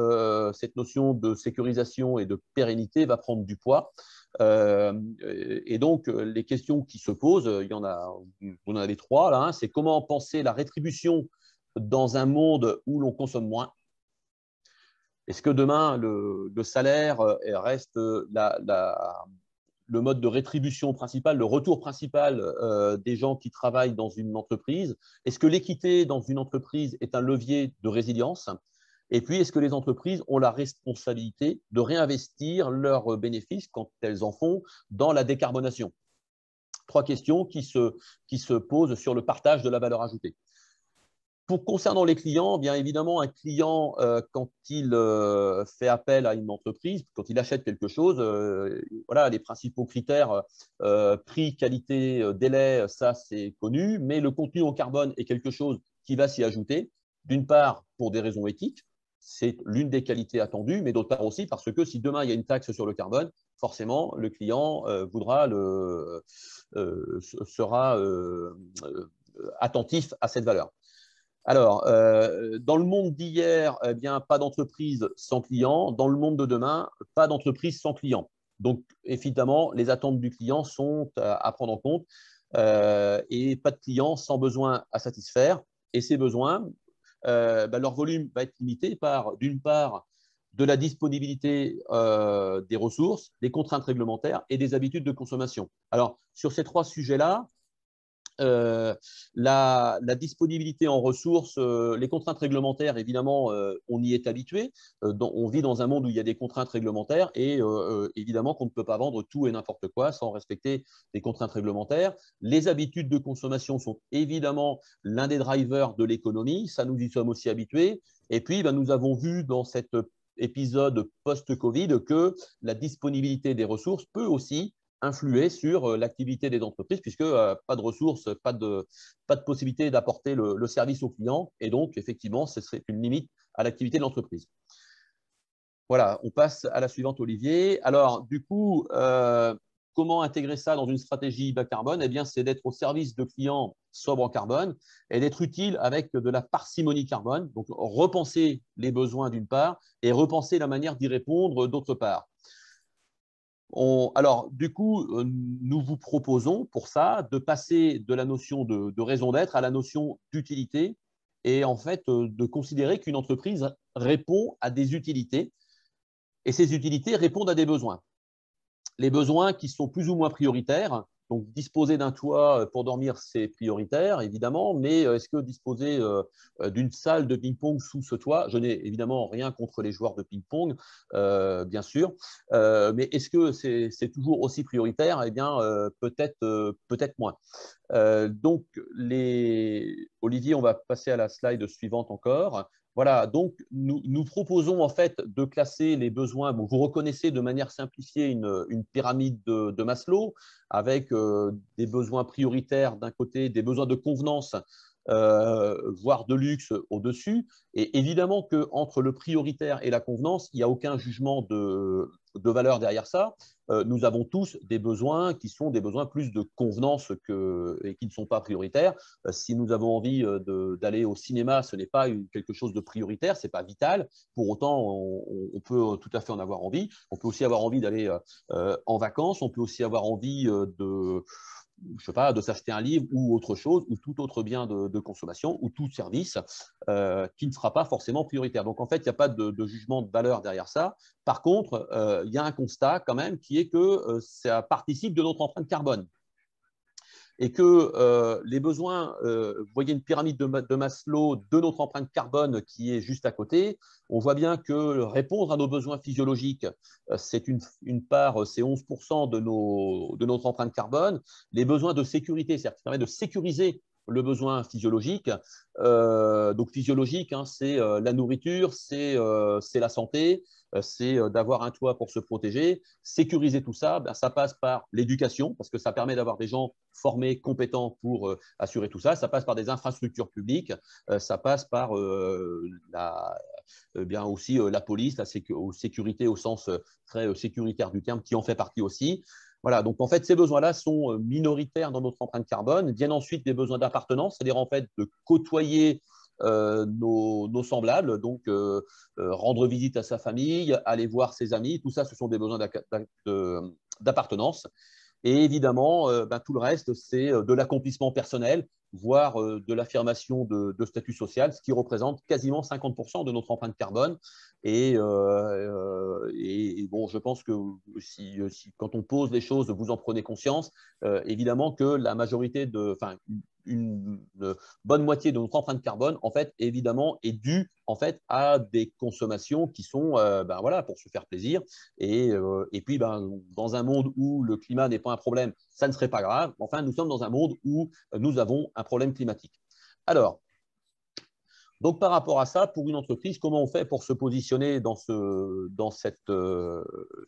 cette notion de sécurisation et de pérennité va prendre du poids. Et donc, les questions qui se posent, vous en avez trois là, hein, c'est comment penser la rétribution dans un monde où l'on consomme moins. Est-ce que demain, le salaire reste le mode de rétribution principal, le retour principal des gens qui travaillent dans une entreprise? Est-ce que l'équité dans une entreprise est un levier de résilience? Et puis, est-ce que les entreprises ont la responsabilité de réinvestir leurs bénéfices, quand elles en font, dans la décarbonation? Trois questions qui se posent sur le partage de la valeur ajoutée. Concernant les clients, bien évidemment, un client, quand il fait appel à une entreprise, quand il achète quelque chose, voilà, les principaux critères, prix, qualité, délai, ça c'est connu, mais le contenu en carbone est quelque chose qui va s'y ajouter, d'une part pour des raisons éthiques, c'est l'une des qualités attendues, mais d'autre part aussi parce que si demain il y a une taxe sur le carbone, forcément le client sera attentif à cette valeur. Alors, dans le monde d'hier, eh bien, pas d'entreprise sans client. Dans le monde de demain, pas d'entreprise sans client. Donc, évidemment, les attentes du client sont à prendre en compte et pas de client sans besoin à satisfaire. Et ces besoins, leur volume va être limité par, d'une part, de la disponibilité des ressources, des contraintes réglementaires et des habitudes de consommation. Alors, sur ces trois sujets-là, la disponibilité en ressources, les contraintes réglementaires, évidemment, on y est habitué. On vit dans un monde où il y a des contraintes réglementaires et évidemment qu'on ne peut pas vendre tout et n'importe quoi sans respecter les contraintes réglementaires. Les habitudes de consommation sont évidemment l'un des drivers de l'économie. Ça, nous y sommes aussi habitués. Et puis, nous avons vu dans cet épisode post-Covid que la disponibilité des ressources peut aussi influer sur l'activité des entreprises, puisque pas de ressources, pas de possibilité d'apporter le service aux clients, et donc effectivement, ce serait une limite à l'activité de l'entreprise. Voilà, on passe à la suivante, Olivier. Alors, du coup, comment intégrer ça dans une stratégie bas carbone? Eh bien, c'est d'être au service de clients sobres en carbone et d'être utile avec de la parcimonie carbone, donc repenser les besoins d'une part et repenser la manière d'y répondre d'autre part. Alors, du coup, nous vous proposons pour ça de passer de la notion de raison d'être à la notion d'utilité et en fait de considérer qu'une entreprise répond à des utilités et ces utilités répondent à des besoins. Les besoins qui sont plus ou moins prioritaires. Donc, disposer d'un toit pour dormir, c'est prioritaire, évidemment, mais est-ce que disposer d'une salle de ping-pong sous ce toit, je n'ai évidemment rien contre les joueurs de ping-pong, bien sûr, mais est-ce que c'est toujours aussi prioritaire? Eh bien, peut-être moins. Donc, Olivier, on va passer à la slide suivante encore. Voilà, donc nous proposons en fait de classer les besoins. Bon, vous reconnaissez de manière simplifiée une pyramide de Maslow avec des besoins prioritaires d'un côté, des besoins de convenance, voire de luxe au-dessus. Et évidemment qu'entre le prioritaire et la convenance, il n'y a aucun jugement de valeur derrière ça. Nous avons tous des besoins qui sont des besoins plus de convenance et qui ne sont pas prioritaires. Si nous avons envie d'aller au cinéma, ce n'est pas quelque chose de prioritaire, ce n'est pas vital. Pour autant, on peut tout à fait en avoir envie. On peut aussi avoir envie d'aller en vacances, on peut aussi avoir envie je sais pas, de s'acheter un livre ou autre chose, ou tout autre bien de consommation, ou tout service qui ne sera pas forcément prioritaire. Donc, en fait, il n'y a pas de jugement de valeur derrière ça. Par contre, il y a un constat quand même qui est que ça participe de notre empreinte carbone. Et que les besoins, vous voyez une pyramide de Maslow de notre empreinte carbone qui est juste à côté, on voit bien que répondre à nos besoins physiologiques, c'est une part, c'est 11% de notre empreinte carbone. Les besoins de sécurité, c'est-à-dire qui permet de sécuriser le besoin physiologique. Donc physiologique, hein, c'est la nourriture, c'est la santé, c'est d'avoir un toit pour se protéger. Sécuriser tout ça, ben, ça passe par l'éducation, parce que ça permet d'avoir des gens formés, compétents pour assurer tout ça. Ça passe par des infrastructures publiques, ça passe par bien aussi la police, la sécurité au sens très sécuritaire du terme, qui en fait partie aussi. Voilà, donc en fait, ces besoins-là sont minoritaires dans notre empreinte carbone. Viennent ensuite des besoins d'appartenance, c'est-à-dire en fait de côtoyer nos semblables, donc rendre visite à sa famille, aller voir ses amis, tout ça, ce sont des besoins d'appartenance. Et évidemment, ben, tout le reste, c'est de l'accomplissement personnel, voire de l'affirmation de statut social, ce qui représente quasiment 50% de notre empreinte carbone. Et bon, je pense que quand on pose les choses, vous en prenez conscience, évidemment que la majorité une bonne moitié de notre empreinte carbone, en fait, évidemment, est due en fait à des consommations qui sont, ben voilà, pour se faire plaisir. Et puis, ben, dans un monde où le climat n'est pas un problème, ça ne serait pas grave. Enfin, nous sommes dans un monde où nous avons un problème climatique. Alors, donc, par rapport à ça, pour une entreprise, comment on fait pour se positionner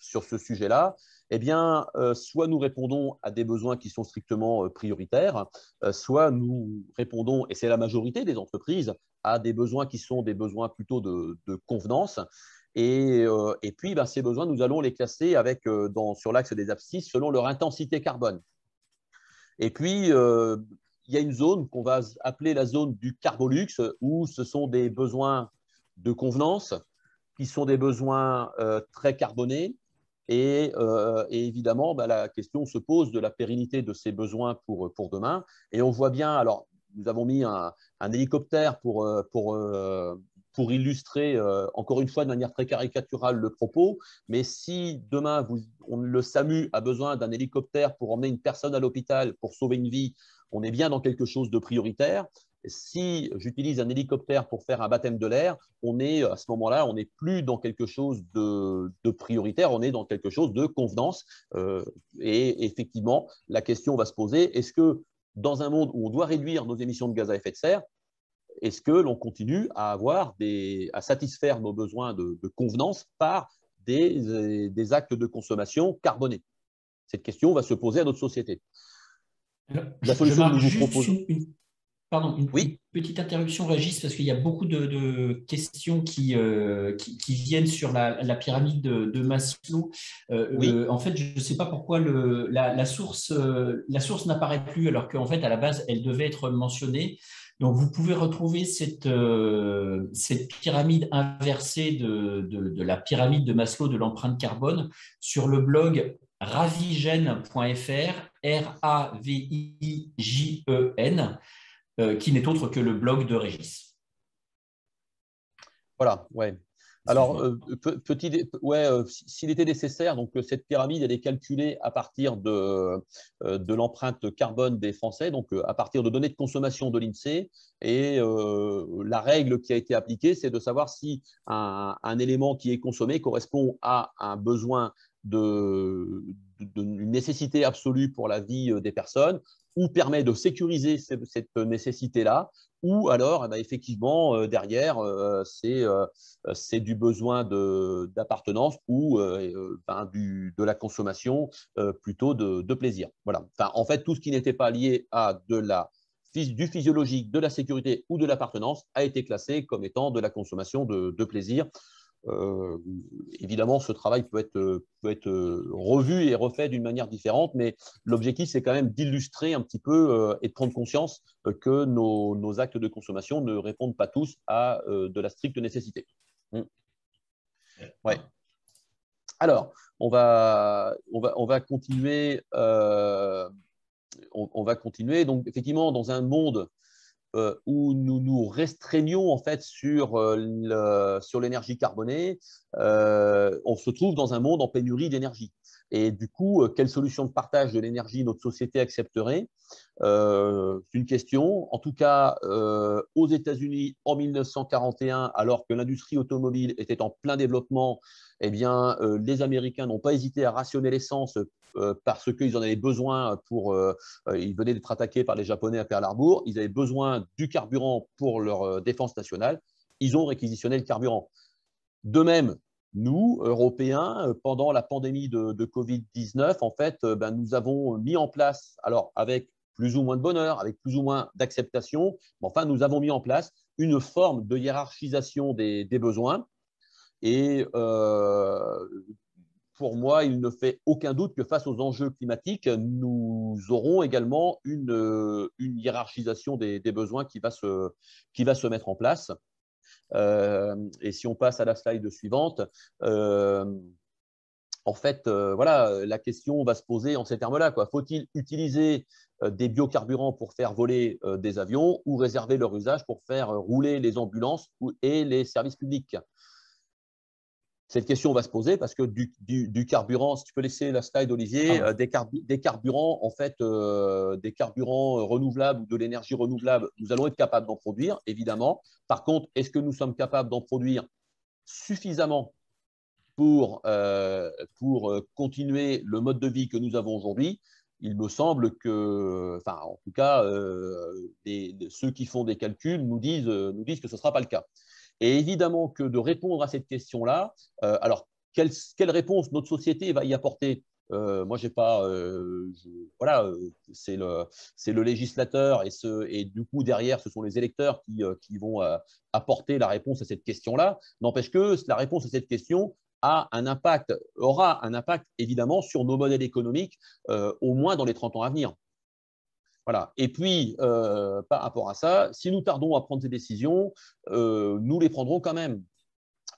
sur ce sujet-là? Eh bien, soit nous répondons à des besoins qui sont strictement prioritaires, soit nous répondons, et c'est la majorité des entreprises, à des besoins qui sont des besoins plutôt de convenance. Et puis, ben, ces besoins, nous allons les classer sur l'axe des abscisses selon leur intensité carbone. Et puis, il y a une zone qu'on va appeler la zone du carbolux, où ce sont des besoins de convenance, qui sont des besoins très carbonés. Et évidemment, bah, la question se pose de la pérennité de ces besoins pour demain. Et on voit bien, alors, nous avons mis un hélicoptère pour illustrer, encore une fois, de manière très caricaturale le propos. Mais si demain, le SAMU a besoin d'un hélicoptère pour emmener une personne à l'hôpital pour sauver une vie, on est bien dans quelque chose de prioritaire. Si j'utilise un hélicoptère pour faire un baptême de l'air, à ce moment-là, on n'est plus dans quelque chose de prioritaire, on est dans quelque chose de convenance. Et effectivement, la question va se poser, est-ce que dans un monde où on doit réduire nos émissions de gaz à effet de serre, est-ce que l'on continue à satisfaire nos besoins de convenance par des actes de consommation carbonés? Cette question va se poser à notre société. La solution que nous vous proposons… Pardon, une petite interruption, Régis, parce qu'il y a beaucoup de questions qui viennent sur la pyramide de Maslow. En fait, je ne sais pas pourquoi la source n'apparaît plus, alors qu'en fait, à la base, elle devait être mentionnée. Donc, vous pouvez retrouver cette pyramide inversée de la pyramide de Maslow de l'empreinte carbone sur le blog ravigène.fr, RAVIJEN, qui n'est autre que le blog de Régis. Voilà, ouais. Alors, s'il était nécessaire, donc cette pyramide, elle est calculée à partir de l'empreinte carbone des Français, donc à partir de données de consommation de l'INSEE. Et la règle qui a été appliquée, c'est de savoir si un élément qui est consommé correspond à un besoin d'une nécessité absolue pour la vie des personnes, ou permet de sécuriser cette nécessité-là, ou alors, effectivement, derrière, c'est du besoin d'appartenance ou de la consommation plutôt de plaisir. Voilà. Enfin, en fait, tout ce qui n'était pas lié à du physiologique, de la sécurité ou de l'appartenance a été classé comme étant de la consommation de plaisir. évidemment, ce travail peut être revu et refait d'une manière différente, mais l'objectif, c'est quand même d'illustrer un petit peu et de prendre conscience que nos actes de consommation ne répondent pas tous à de la stricte nécessité. Ouais. Alors, on va continuer. On va continuer. Donc, effectivement, dans un monde où nous nous restreignons en fait sur l'énergie carbonée, on se trouve dans un monde en pénurie d'énergie. Et du coup, quelle solution de partage de l'énergie notre société accepterait? C'est une question. En tout cas, aux États-Unis, en 1941, alors que l'industrie automobile était en plein développement, eh bien, les Américains n'ont pas hésité à rationner l'essence parce qu'ils en avaient besoin ils venaient d'être attaqués par les Japonais à Pearl Harbor. Ils avaient besoin du carburant pour leur défense nationale. Ils ont réquisitionné le carburant. De même, nous, Européens, pendant la pandémie de Covid-19, en fait, nous avons mis en place, alors avec plus ou moins de bonheur, avec plus ou moins d'acceptation, mais enfin, nous avons mis en place une forme de hiérarchisation des besoins. Et pour moi, il ne fait aucun doute que face aux enjeux climatiques, nous aurons également une hiérarchisation des besoins qui va se mettre en place. Et si on passe à la slide suivante, en fait, voilà, la question va se poser en ces termes-là. Faut-il utiliser des biocarburants pour faire voler des avions ou réserver leur usage pour faire rouler les ambulances et les services publics? Cette question va se poser parce que du carburant, si tu peux laisser la slide, Olivier, des carburants, en fait, des carburants renouvelables ou de l'énergie renouvelable, nous allons être capables d'en produire, évidemment. Par contre, est-ce que nous sommes capables d'en produire suffisamment pour continuer le mode de vie que nous avons aujourd'hui? Il me semble que, enfin, en tout cas, ceux qui font des calculs nous disent que ce ne sera pas le cas. Et évidemment que de répondre à cette question-là, alors quelle réponse notre société va y apporter? Moi, j'ai pas, voilà, c'est le législateur et du coup derrière, ce sont les électeurs qui vont apporter la réponse à cette question-là. N'empêche que la réponse à cette question aura un impact évidemment sur nos modèles économiques, au moins dans les 30 ans à venir. Voilà. Et puis, par rapport à ça, si nous tardons à prendre ces décisions, nous les prendrons quand même.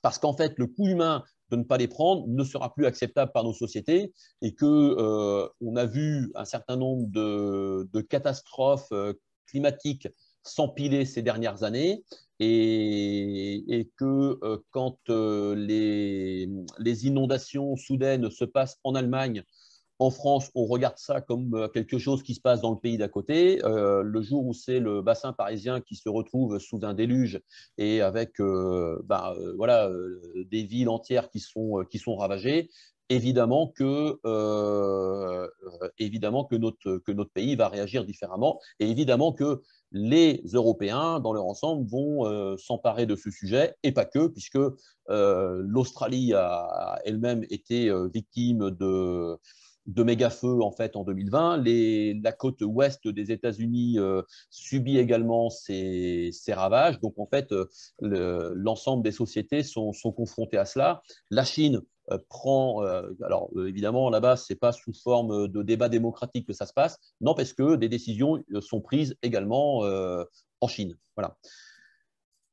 Parce qu'en fait, le coût humain de ne pas les prendre ne sera plus acceptable par nos sociétés et qu'on a vu un certain nombre de catastrophes climatiques s'empiler ces dernières années et que quand les inondations soudaines se passent en Allemagne, en France, on regarde ça comme quelque chose qui se passe dans le pays d'à côté. Le jour où c'est le bassin parisien qui se retrouve sous un déluge et avec voilà, des villes entières qui sont ravagées, évidemment que notre pays va réagir différemment et évidemment que les Européens, dans leur ensemble, vont s'emparer de ce sujet, et pas que, puisque l'Australie a elle-même été victime de méga-feux en fait en 2020. La côte ouest des États-Unis subit également ces ravages. Donc en fait, l'ensemble des sociétés sont confrontées à cela. La Chine prend, alors évidemment là-bas, ce n'est pas sous forme de débat démocratique que ça se passe, non, parce que des décisions sont prises également en Chine. Voilà.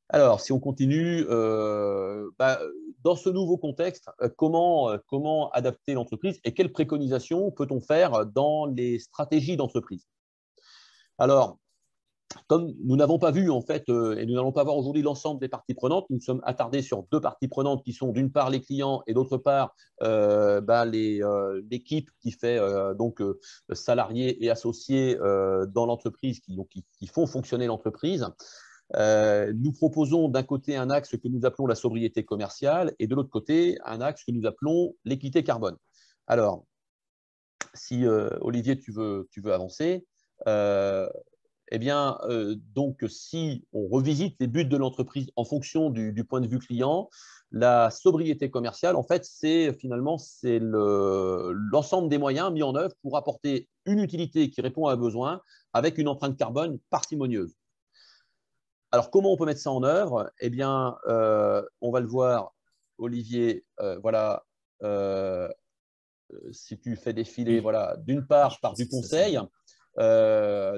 Alors, si on continue, dans ce nouveau contexte, comment adapter l'entreprise et quelles préconisations peut-on faire dans les stratégies d'entreprise? Alors, comme nous n'avons pas vu en fait, et nous n'allons pas voir aujourd'hui l'ensemble des parties prenantes, nous sommes attardés sur deux parties prenantes qui sont d'une part les clients et d'autre part l'équipe qui fait donc salariés et associés dans l'entreprise qui font fonctionner l'entreprise. Nous proposons d'un côté un axe que nous appelons la sobriété commerciale et de l'autre côté un axe que nous appelons l'équité carbone. Alors, si Olivier, tu veux avancer, eh bien, donc si on revisite les buts de l'entreprise en fonction du point de vue client, la sobriété commerciale, en fait, c'est l'ensemble des moyens mis en œuvre pour apporter une utilité qui répond à un besoin avec une empreinte carbone parcimonieuse. Alors, comment on peut mettre ça en œuvre? Eh bien, on va le voir Olivier, voilà, si tu fais défiler, Oui. voilà, d'une part Je par pense du que ça, conseil,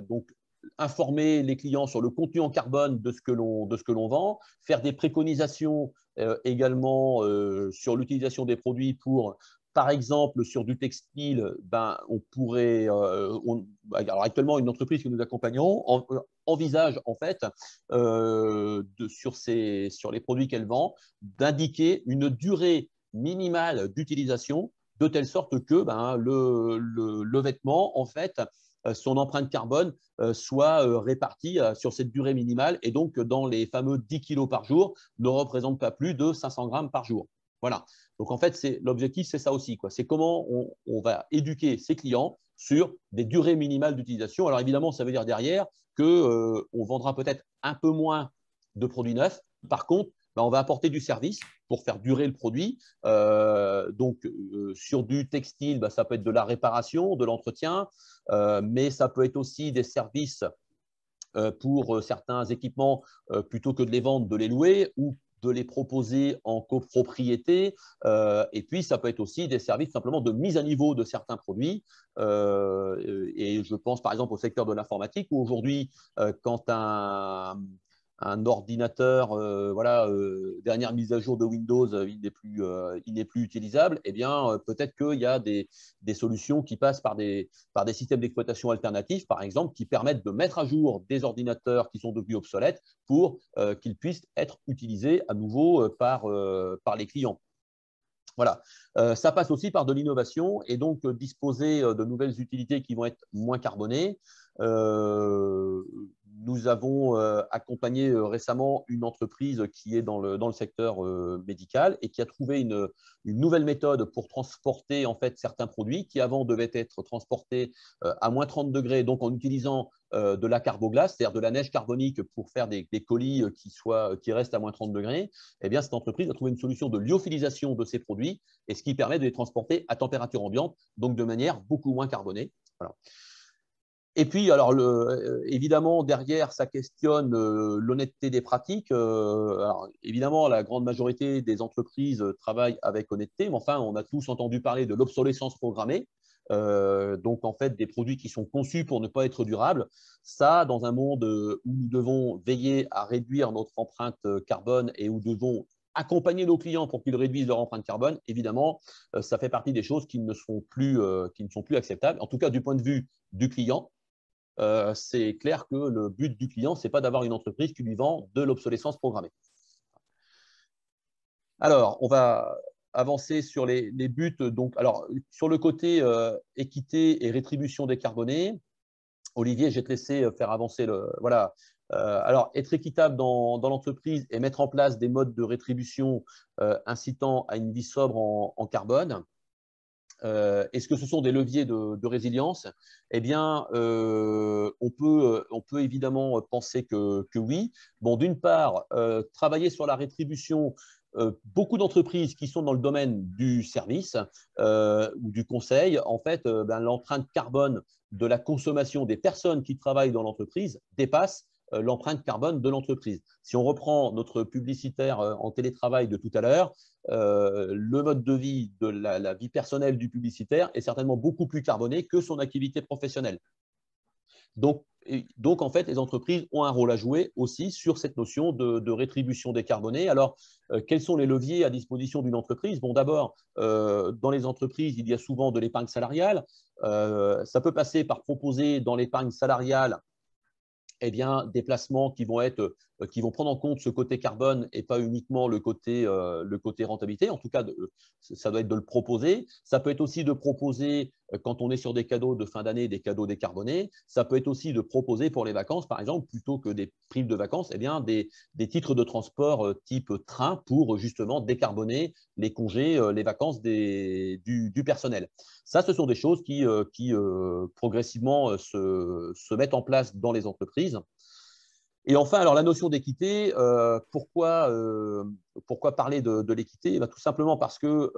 donc informer les clients sur le contenu en carbone de ce que l'on vend, faire des préconisations également sur l'utilisation des produits pour, par exemple, sur du textile, ben, on pourrait, alors actuellement, une entreprise que nous accompagnons envisage en fait, sur les produits qu'elle vend, d'indiquer une durée minimale d'utilisation de telle sorte que ben, le vêtement, en fait, son empreinte carbone soit répartie sur cette durée minimale et donc dans les fameux 10 kilos par jour ne représente pas plus de 500 grammes par jour. Voilà. Donc en fait, l'objectif, c'est ça aussi. C'est comment on va éduquer ses clients sur des durées minimales d'utilisation. Alors évidemment, ça veut dire derrière qu'on vendra peut-être un peu moins de produits neufs. Par contre, ben, on va apporter du service pour faire durer le produit. Sur du textile, ben, ça peut être de la réparation, de l'entretien, mais ça peut être aussi des services pour certains équipements, plutôt que de les vendre, de les louer ou de les proposer en copropriété. Et puis, ça peut être aussi des services simplement de mise à niveau de certains produits. Et je pense par exemple au secteur de l'informatique où aujourd'hui, quand un ordinateur, dernière mise à jour de Windows, il n'est plus utilisable, eh bien, peut-être qu'il y a des solutions qui passent par des systèmes d'exploitation alternatifs, par exemple, qui permettent de mettre à jour des ordinateurs qui sont devenus obsolètes pour qu'ils puissent être utilisés à nouveau par les clients. Voilà. Ça passe aussi par de l'innovation et donc disposer de nouvelles utilités qui vont être moins carbonées. Nous avons accompagné récemment une entreprise qui est dans le secteur médical et qui a trouvé une nouvelle méthode pour transporter en fait certains produits qui avant devaient être transportés à moins 30 degrés, donc en utilisant de la carboglace, c'est-à-dire de la neige carbonique pour faire des colis qui restent à moins 30 degrés. Eh bien, cette entreprise a trouvé une solution de lyophilisation de ces produits et ce qui permet de les transporter à température ambiante, donc de manière beaucoup moins carbonée. Voilà. Et puis, alors, évidemment, derrière, ça questionne l'honnêteté des pratiques. Alors, évidemment, la grande majorité des entreprises travaillent avec honnêteté, mais enfin, on a tous entendu parler de l'obsolescence programmée. Donc, en fait, des produits qui sont conçus pour ne pas être durables. Ça, dans un monde où nous devons veiller à réduire notre empreinte carbone et où nous devons accompagner nos clients pour qu'ils réduisent leur empreinte carbone, évidemment, ça fait partie des choses qui ne sont plus acceptables, en tout cas du point de vue du client. C'est clair que le but du client, ce n'est pas d'avoir une entreprise qui lui vend de l'obsolescence programmée. Alors, on va avancer sur les buts. Donc, alors, sur le côté équité et rétribution décarbonée, Olivier, je vais te laisser faire avancer le… Voilà. Alors, être équitable dans l'entreprise et mettre en place des modes de rétribution incitant à une vie sobre en carbone. Est-ce que ce sont des leviers de résilience? Eh bien, on peut évidemment penser que oui. Bon, d'une part, travailler sur la rétribution. Beaucoup d'entreprises qui sont dans le domaine du service ou du conseil, en fait, l'empreinte carbone de la consommation des personnes qui travaillent dans l'entreprise dépasse l'empreinte carbone de l'entreprise. Si on reprend notre publicitaire en télétravail de tout à l'heure, le mode de vie de la vie personnelle du publicitaire est certainement beaucoup plus carboné que son activité professionnelle. Donc, en fait, les entreprises ont un rôle à jouer aussi sur cette notion de rétribution décarbonée. Alors, quels sont les leviers à disposition d'une entreprise? Bon, d'abord, dans les entreprises, il y a souvent de l'épargne salariale. Ça peut passer par proposer dans l'épargne salariale eh bien, des placements qui vont prendre en compte ce côté carbone et pas uniquement le côté rentabilité. En tout cas, ça doit être de le proposer. Ça peut être aussi de proposer, quand on est sur des cadeaux de fin d'année, des cadeaux décarbonés. Ça peut être aussi de proposer pour les vacances, par exemple, plutôt que des primes de vacances, eh bien, des titres de transport type train pour justement décarboner les congés, les vacances du personnel. Ça, ce sont des choses qui progressivement se mettent en place dans les entreprises. Et enfin, alors la notion d'équité, pourquoi parler de l'équité? Tout simplement parce que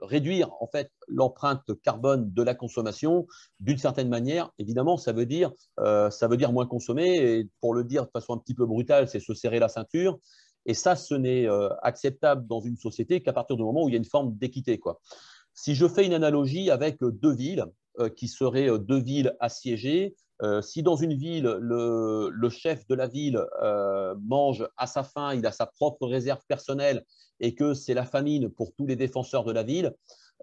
réduire en fait l'empreinte carbone de la consommation, d'une certaine manière, évidemment, ça veut dire moins consommer. Et pour le dire de façon un petit peu brutale, c'est se serrer la ceinture. Et ça, ce n'est acceptable dans une société qu'à partir du moment où il y a une forme d'équité, quoi. Si je fais une analogie avec deux villes, qui seraient deux villes assiégées, si dans une ville, le chef de la ville mange à sa faim, il a sa propre réserve personnelle et que c'est la famine pour tous les défenseurs de la ville,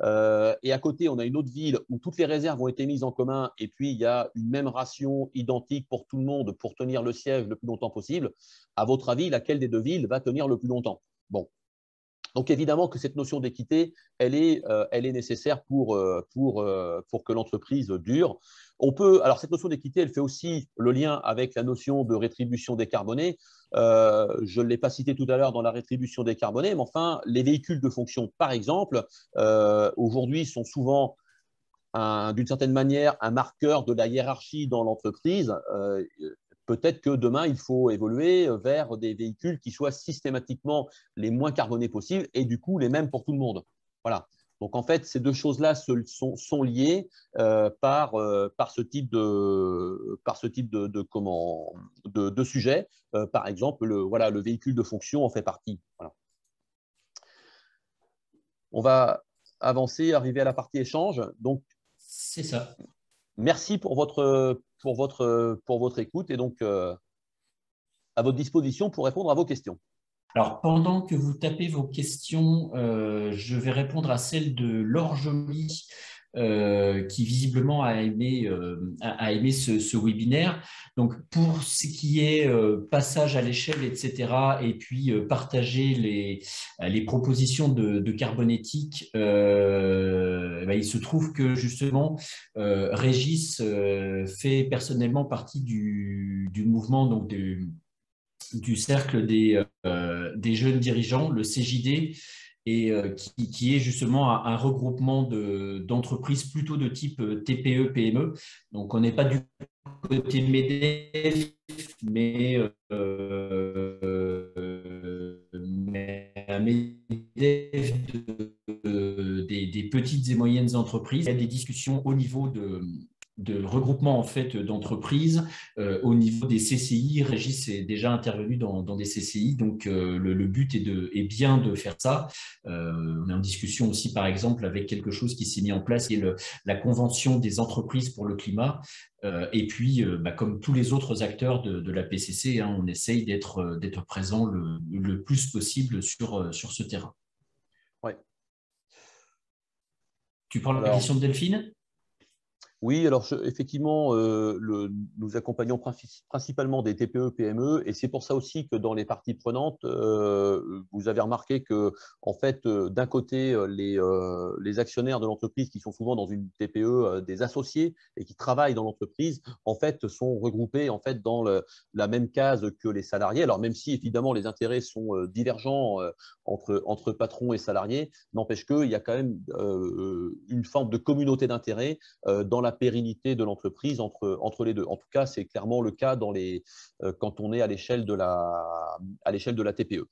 et à côté, on a une autre ville où toutes les réserves ont été mises en commun et puis il y a une même ration identique pour tout le monde pour tenir le siège le plus longtemps possible, à votre avis, laquelle des deux villes va tenir le plus longtemps? Bon. Donc évidemment que cette notion d'équité, elle est nécessaire pour que l'entreprise dure. Alors cette notion d'équité, elle fait aussi le lien avec la notion de rétribution décarbonée. Je ne l'ai pas cité tout à l'heure dans la rétribution décarbonée, mais enfin, les véhicules de fonction, par exemple, aujourd'hui sont souvent d'une certaine manière un marqueur de la hiérarchie dans l'entreprise. Peut-être que demain, il faut évoluer vers des véhicules qui soient systématiquement les moins carbonés possibles et du coup les mêmes pour tout le monde. Voilà. Donc en fait, ces deux choses-là sont liées par ce type de sujet. Par exemple, le véhicule de fonction en fait partie. Voilà. On va avancer, arriver à la partie échange. Donc, c'est ça. Merci pour votre écoute et donc à votre disposition pour répondre à vos questions. Alors, pendant que vous tapez vos questions, je vais répondre à celle de Laure Joly, qui visiblement a aimé ce webinaire. Donc, pour ce qui est passage à l'échelle, etc., et puis partager les propositions de carbonétique, il se trouve que justement, Régis fait personnellement partie du mouvement, donc du cercle des jeunes dirigeants, le CJD, et qui est justement un regroupement d'entreprises plutôt de type TPE-PME. Donc, on n'est pas du côté MEDEF, mais un MEDEF des petites et moyennes entreprises. Il y a des discussions au niveau de regroupement en fait d'entreprises au niveau des CCI. Régis est déjà intervenu dans des CCI, donc le but est bien de faire ça. On est en discussion aussi par exemple avec quelque chose qui s'est mis en place, qui est la convention des entreprises pour le climat. Et puis, comme tous les autres acteurs de la PCC, on essaye d'être présent le plus possible sur ce terrain. Ouais. Tu prends la question de Delphine ? Oui, alors effectivement, nous accompagnons principalement des TPE, PME, et c'est pour ça aussi que dans les parties prenantes, vous avez remarqué que, en fait, d'un côté, les actionnaires de l'entreprise qui sont souvent dans une TPE, des associés et qui travaillent dans l'entreprise, en fait, sont regroupés en fait dans la même case que les salariés. Alors même si évidemment les intérêts sont divergents entre patrons et salariés, n'empêche qu'il y a quand même une forme de communauté d'intérêts dans la pérennité de l'entreprise entre les deux. En tout cas, c'est clairement le cas quand on est à l'échelle de la TPE.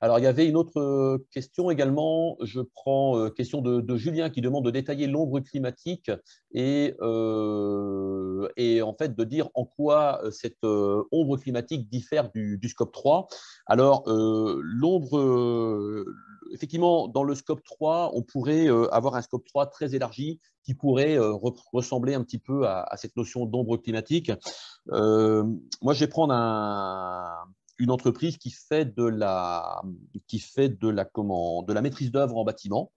Alors, il y avait une autre question également. Je prends question de Julien qui demande de détailler l'ombre climatique et en fait de dire en quoi cette ombre climatique diffère du scope 3. Alors, l'ombre, effectivement, dans le scope 3, on pourrait avoir un scope 3 très élargi qui pourrait ressembler un petit peu à cette notion d'ombre climatique. Moi, je vais prendre une entreprise qui fait de la maîtrise d'œuvre en bâtiment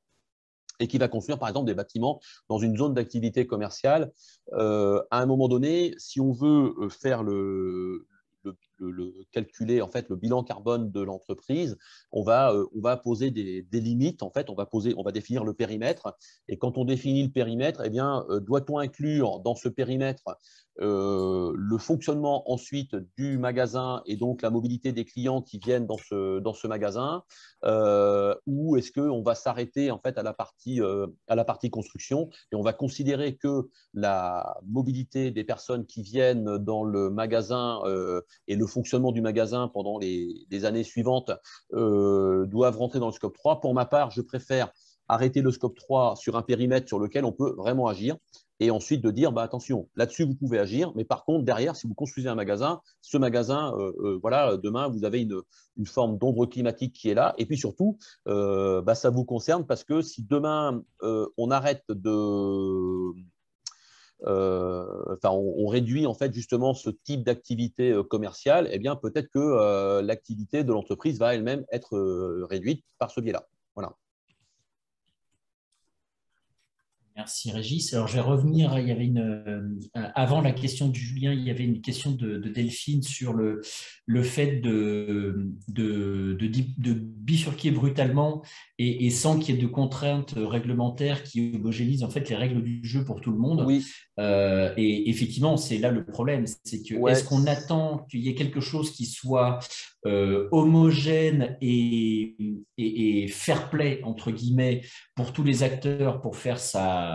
et qui va construire, par exemple, des bâtiments dans une zone d'activité commerciale. À un moment donné, si on veut faire calculer en fait le bilan carbone de l'entreprise, on va poser des limites. En fait, on va définir le périmètre. Et quand on définit le périmètre, eh bien, doit-on inclure dans ce périmètre le fonctionnement ensuite du magasin et donc la mobilité des clients qui viennent dans ce magasin, ou est-ce qu'on va s'arrêter en fait à la partie construction et on va considérer que la mobilité des personnes qui viennent dans le magasin et le fonctionnement du magasin pendant les années suivantes doivent rentrer dans le scope 3. Pour ma part, je préfère arrêter le scope 3 sur un périmètre sur lequel on peut vraiment agir. Et ensuite de dire, bah, attention, là-dessus, vous pouvez agir, mais par contre, derrière, si vous construisez un magasin, ce magasin, voilà, demain, vous avez une forme d'ombre climatique qui est là. Et puis surtout, bah, ça vous concerne parce que si demain, on arrête de… enfin, on réduit en fait justement ce type d'activité commerciale, eh bien peut-être que l'activité de l'entreprise va elle-même être réduite par ce biais-là. Voilà. Merci Régis. Alors je vais revenir, il y avait avant la question de Julien, il y avait une question de Delphine sur le fait de bifurquer brutalement et sans qu'il y ait de contraintes réglementaires qui homogénéisent en fait les règles du jeu pour tout le monde. Oui. Et effectivement, c'est là le problème, c'est que Ouais. est-ce qu'on attend qu'il y ait quelque chose qui soit homogène et fair play, entre guillemets, pour tous les acteurs pour faire sa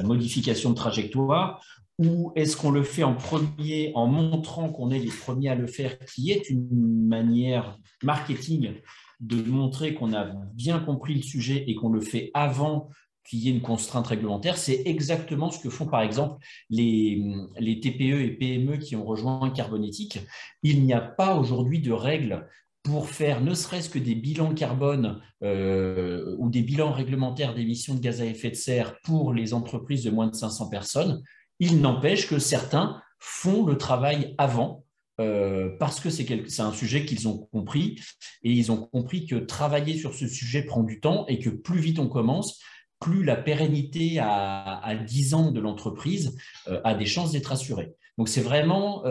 modification de trajectoire, ou est-ce qu'on le fait en premier en montrant qu'on est les premiers à le faire, qui est une manière marketing de montrer qu'on a bien compris le sujet et qu'on le fait avant qu'il y ait une contrainte réglementaire. C'est exactement ce que font par exemple les TPE et PME qui ont rejoint Carbonétique. Il n'y a pas aujourd'hui de règles pour faire ne serait-ce que des bilans carbone ou des bilans réglementaires d'émissions de gaz à effet de serre pour les entreprises de moins de 500 personnes. Il n'empêche que certains font le travail avant parce que c'est un sujet qu'ils ont compris et ils ont compris que travailler sur ce sujet prend du temps et que plus vite on commence, plus la pérennité à 10 ans de l'entreprise a des chances d'être assurée. Donc c'est vraiment,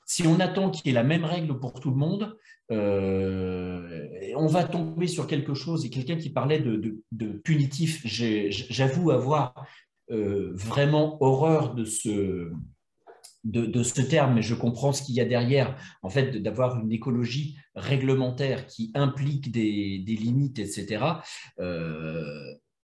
si on attend qu'il y ait la même règle pour tout le monde, on va tomber sur quelque chose. Et quelqu'un qui parlait de punitif, j'avoue avoir vraiment horreur de ce terme, mais je comprends ce qu'il y a derrière, en fait, d'avoir une écologie réglementaire qui implique des limites, etc.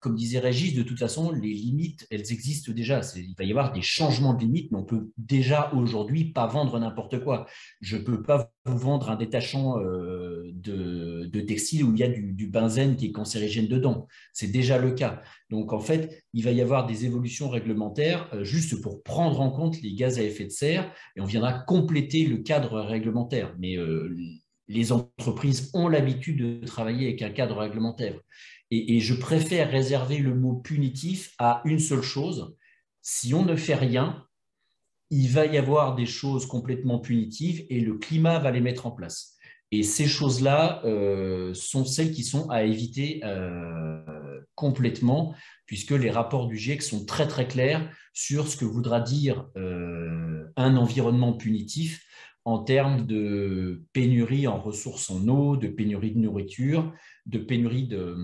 Comme disait Régis, de toute façon, les limites, elles existent déjà. Il va y avoir des changements de limites, mais on peut déjà aujourd'hui pas vendre n'importe quoi. Je ne peux pas vous vendre un détachant de textile où il y a du benzène qui est cancérigène dedans. C'est déjà le cas. Donc, en fait, il va y avoir des évolutions réglementaires juste pour prendre en compte les gaz à effet de serre et on viendra compléter le cadre réglementaire. Mais les entreprises ont l'habitude de travailler avec un cadre réglementaire. Et je préfère réserver le mot punitif à une seule chose. Si on ne fait rien, il va y avoir des choses complètement punitives et le climat va les mettre en place. Et ces choses-là sont celles qui sont à éviter complètement, puisque les rapports du GIEC sont très très clairs sur ce que voudra dire un environnement punitif en termes de pénurie en ressources en eau, de pénurie de nourriture, de pénurie de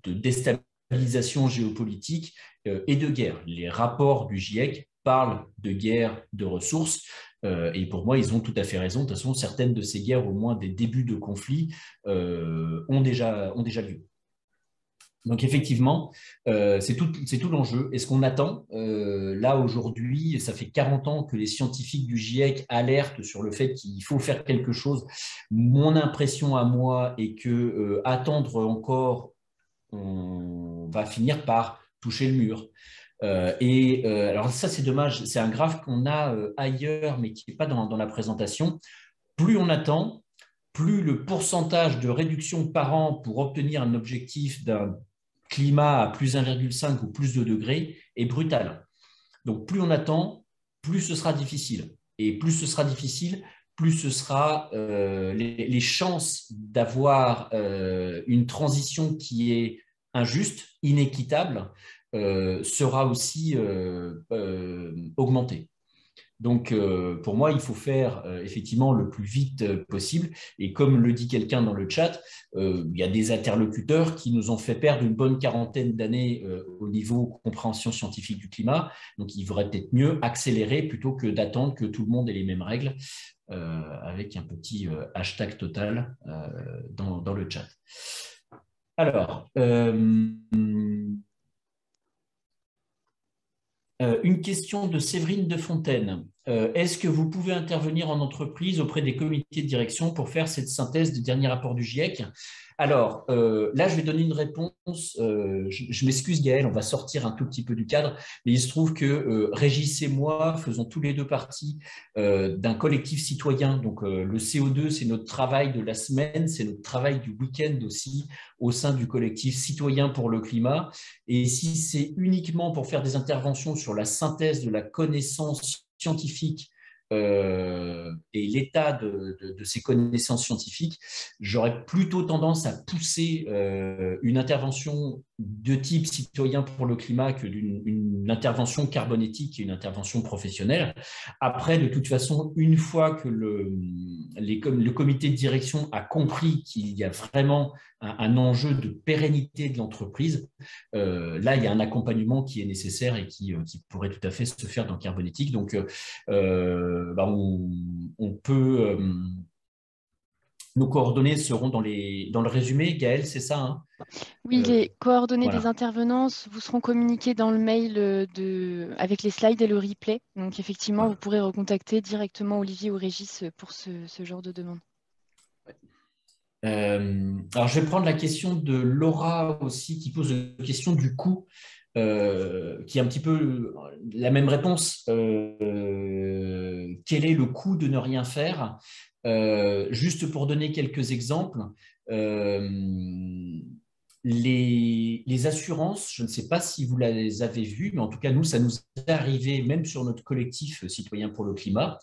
déstabilisation géopolitique et de guerre. Les rapports du GIEC parlent de guerre de ressources et pour moi, ils ont tout à fait raison. De toute façon, certaines de ces guerres, au moins des débuts de conflits, ont déjà lieu. Donc effectivement, c'est tout l'enjeu. Et ce qu'on attend, là aujourd'hui, ça fait 40 ans que les scientifiques du GIEC alertent sur le fait qu'il faut faire quelque chose. Mon impression à moi est que attendre encore, on va finir par toucher le mur. Alors ça, c'est dommage. C'est un graphe qu'on a ailleurs, mais qui n'est pas dans la présentation. Plus on attend, plus le pourcentage de réduction par an pour obtenir un objectif d'un climat à plus 1,5 ou plus de degrés est brutal. Donc, plus on attend, plus ce sera difficile. Et plus ce sera difficile, plus ce sera les chances d'avoir une transition qui est injuste, inéquitable, sera aussi augmentée. Donc, pour moi, il faut faire effectivement le plus vite possible. Et comme le dit quelqu'un dans le chat, il y a des interlocuteurs qui nous ont fait perdre une bonne quarantaine d'années au niveau compréhension scientifique du climat. Donc, il faudrait peut-être mieux accélérer plutôt que d'attendre que tout le monde ait les mêmes règles avec un petit hashtag total dans le chat. Alors, une question de Séverine de Fontaine. Est-ce que vous pouvez intervenir en entreprise auprès des comités de direction pour faire cette synthèse du dernier rapport du GIEC? Alors, là, je vais donner une réponse. Je m'excuse, Gaël, on va sortir un tout petit peu du cadre, mais il se trouve que Régis et moi faisons tous les deux partie d'un collectif citoyen. Donc, le CO2, c'est notre travail de la semaine, c'est notre travail du week-end aussi au sein du collectif citoyen pour le climat. Et si c'est uniquement pour faire des interventions sur la synthèse de la connaissance scientifique et l'état de ces connaissances scientifiques, j'aurais plutôt tendance à pousser une intervention de type citoyen pour le climat que d'une intervention carbonétique et une intervention professionnelle. Après, de toute façon, une fois que le comité de direction a compris qu'il y a vraiment un enjeu de pérennité de l'entreprise, là, il y a un accompagnement qui est nécessaire et qui pourrait tout à fait se faire dans Carbonétique. Donc, on peut… nos coordonnées seront dans le résumé. Gaël, c'est ça, hein? Oui, les coordonnées des Voilà. intervenants vous seront communiquées dans le mail avec les slides et le replay. Donc, effectivement, Voilà. vous pourrez recontacter directement Olivier ou Régis pour ce genre de demande. Alors, je vais prendre la question de Laura aussi, qui pose la question du coût, qui est un petit peu la même réponse. Quel est le coût de ne rien faire? Juste pour donner quelques exemples, les assurances, je ne sais pas si vous les avez vues, mais en tout cas, nous, ça nous est arrivé même sur notre collectif Citoyens pour le climat.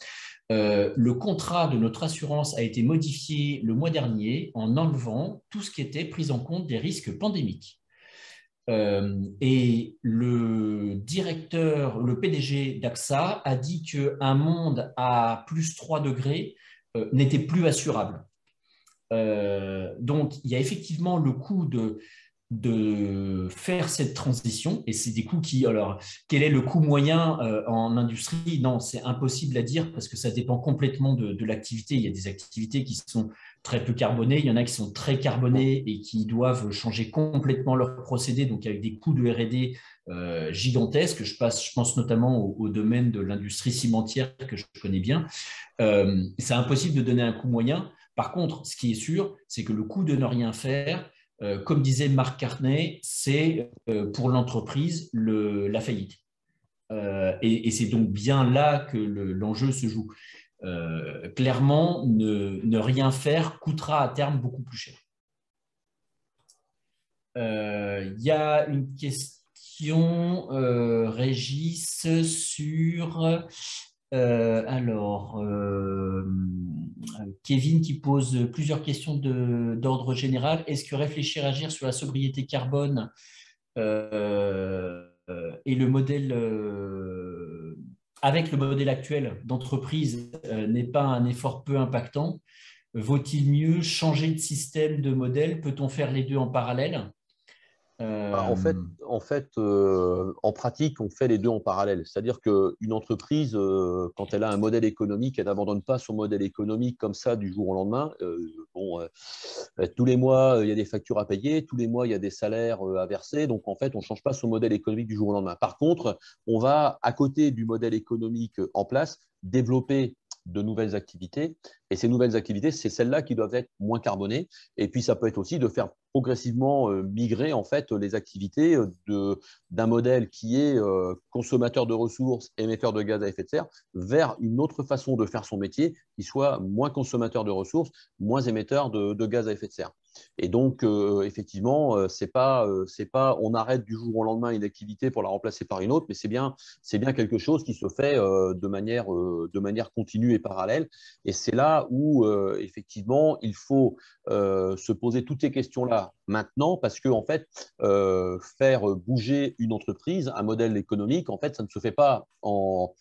Le contrat de notre assurance a été modifié le mois dernier en enlevant tout ce qui était pris en compte des risques pandémiques. Et le directeur, le PDG d'AXA a dit qu'un monde à plus 3 degrés n'était plus assurable. Donc, il y a effectivement le coût de faire cette transition, et c'est des coûts qui… Alors, quel est le coût moyen en industrie? Non, c'est impossible à dire parce que ça dépend complètement de l'activité. Il y a des activités qui sont très peu carbonées, il y en a qui sont très carbonées et qui doivent changer complètement leur procédé, donc avec des coûts de R&D gigantesques. Je pense notamment au domaine de l'industrie cimentière que je connais bien. C'est impossible de donner un coût moyen. Par contre, ce qui est sûr, c'est que le coût de ne rien faire, comme disait Mark Cartney, c'est pour l'entreprise la faillite. Et c'est donc bien là que l'enjeu se joue. Clairement, ne rien faire coûtera à terme beaucoup plus cher. Il y a une question, Régis, sur… Kevin qui pose plusieurs questions d'ordre général. Est-ce que réfléchir, agir sur la sobriété carbone et le modèle, avec le modèle actuel d'entreprise n'est pas un effort peu impactant? Vaut-il mieux changer de système, de modèle? Peut-on faire les deux en parallèle? En pratique, on fait les deux en parallèle. C'est-à-dire qu'une entreprise, quand elle a un modèle économique, elle n'abandonne pas son modèle économique comme ça du jour au lendemain. Tous les mois, il y a des factures à payer, tous les mois, il y a des salaires à verser. Donc, en fait, on ne change pas son modèle économique du jour au lendemain. Par contre, on va, à côté du modèle économique en place, développer de nouvelles activités. Et ces nouvelles activités, c'est celles-là qui doivent être moins carbonées. Et puis, ça peut être aussi de faire progressivement migrer en fait les activités d'un modèle qui est consommateur de ressources, émetteur de gaz à effet de serre, vers une autre façon de faire son métier qui soit moins consommateur de ressources, moins émetteur de gaz à effet de serre. Et donc, effectivement, c'est pas, on arrête du jour au lendemain une activité pour la remplacer par une autre, mais c'est bien quelque chose qui se fait de manière continue et parallèle. Et c'est là où, effectivement, il faut se poser toutes ces questions-là maintenant, parce que en fait, faire bouger une entreprise, un modèle économique, en fait, ça ne se fait pas en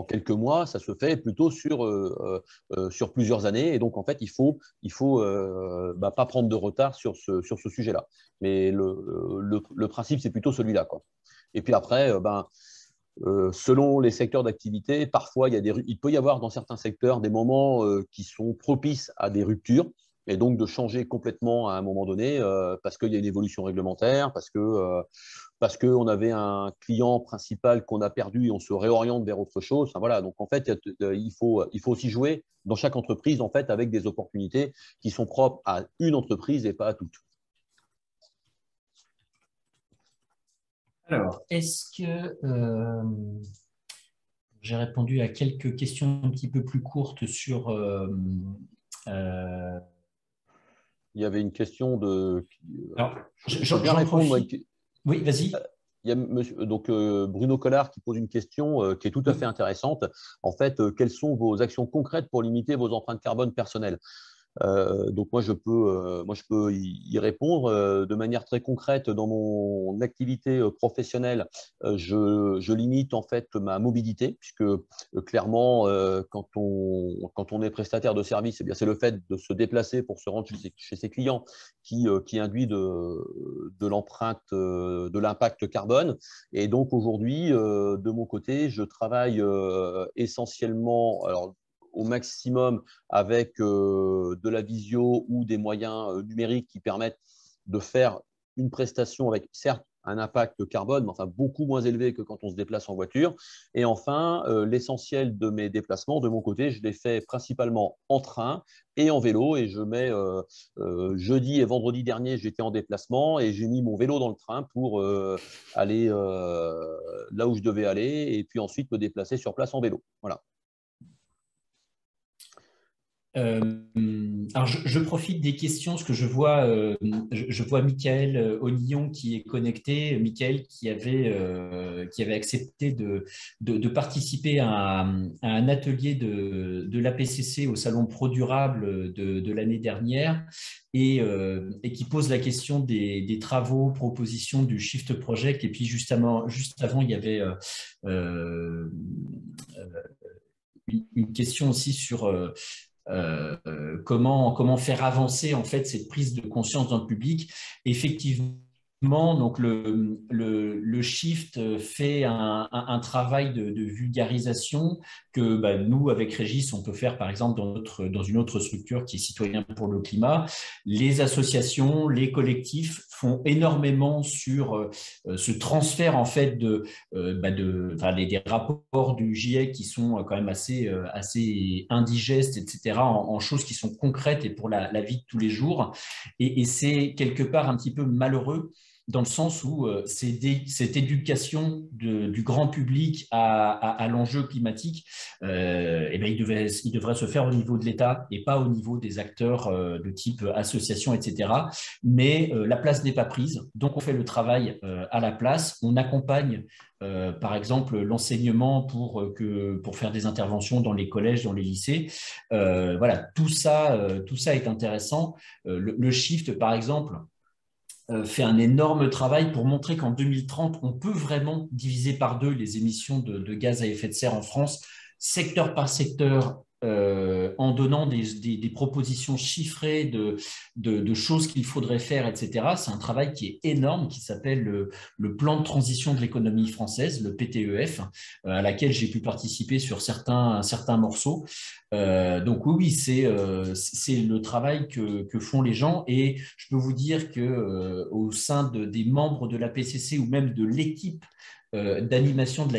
quelques mois, ça se fait plutôt sur plusieurs années. Et donc, en fait, il faut pas prendre de retard sur ce sujet-là. Mais le principe, c'est plutôt celui-là, quoi. Et puis après, selon les secteurs d'activité, parfois, il peut y avoir dans certains secteurs des moments qui sont propices à des ruptures. et donc de changer complètement à un moment donné parce qu'il y a une évolution réglementaire, parce qu'on avait un client principal qu'on a perdu et on se réoriente vers autre chose. Enfin, voilà. Donc, en fait, il faut aussi jouer dans chaque entreprise en fait, avec des opportunités qui sont propres à une entreprise et pas à toutes. Alors, est-ce que j'ai répondu à quelques questions un petit peu plus courtes sur… Il y avait une question de… Alors, je peux bien répondre. Oui, vas-y. Il y a donc, Bruno Collard qui pose une question qui est tout à fait intéressante. En fait, quelles sont vos actions concrètes pour limiter vos empreintes carbone personnelles? Donc moi je peux y répondre de manière très concrète. Dans mon activité professionnelle, je limite en fait ma mobilité, puisque clairement quand on est prestataire de service, eh bien c'est le fait de se déplacer pour se rendre chez ses clients qui induit de l'empreinte, de l'impact carbone. Et donc aujourd'hui, de mon côté, je travaille essentiellement, alors au maximum avec de la visio ou des moyens numériques qui permettent de faire une prestation avec, certes, un impact carbone, mais enfin beaucoup moins élevé que quand on se déplace en voiture. Et enfin, l'essentiel de mes déplacements, de mon côté, je les fais principalement en train et en vélo. Et je mets jeudi et vendredi dernier, j'étais en déplacement et j'ai mis mon vélo dans le train pour aller là où je devais aller et puis ensuite me déplacer sur place en vélo. Voilà. Alors je profite des questions parce que je vois Michael Onillon qui est connecté. Michael qui avait accepté de participer à un atelier de l'APCC au Salon Pro Durable de l'année dernière et qui pose la question des travaux, propositions du Shift Project. Et puis juste avant, il y avait une question aussi sur… comment faire avancer en fait cette prise de conscience dans le public. Effectivement, donc le Shift fait un travail de vulgarisation que nous, avec Régis, on peut faire par exemple dans une autre structure qui est Citoyens pour le climat. Les associations, les collectifs font énormément sur ce transfert en fait des rapports du GIEC qui sont quand même assez indigestes, etc., en choses qui sont concrètes et pour la vie de tous les jours. Et c'est quelque part un petit peu malheureux dans le sens où cette éducation du grand public à l'enjeu climatique, il devrait se faire au niveau de l'État et pas au niveau des acteurs de type association, etc. Mais la place n'est pas prise, donc on fait le travail à la place, on accompagne par exemple l'enseignement pour faire des interventions dans les collèges, dans les lycées. Voilà, tout ça est intéressant. Le Shift, par exemple, fait un énorme travail pour montrer qu'en 2030, on peut vraiment diviser par deux les émissions de gaz à effet de serre en France, secteur par secteur, en donnant des propositions chiffrées de choses qu'il faudrait faire, etc. C'est un travail qui est énorme, qui s'appelle le plan de transition de l'économie française, le PTEF, à laquelle j'ai pu participer sur certains morceaux. Donc oui, c'est le travail que font les gens et je peux vous dire que au sein des membres de la PCC ou même de l'équipe d'animation de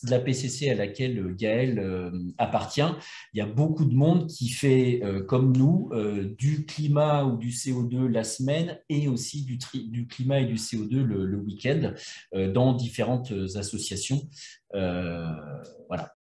la PCC à laquelle Gaël appartient, il y a beaucoup de monde qui fait comme nous du climat ou du CO2 la semaine et aussi du climat et du CO2 le week-end dans différentes associations. Voilà.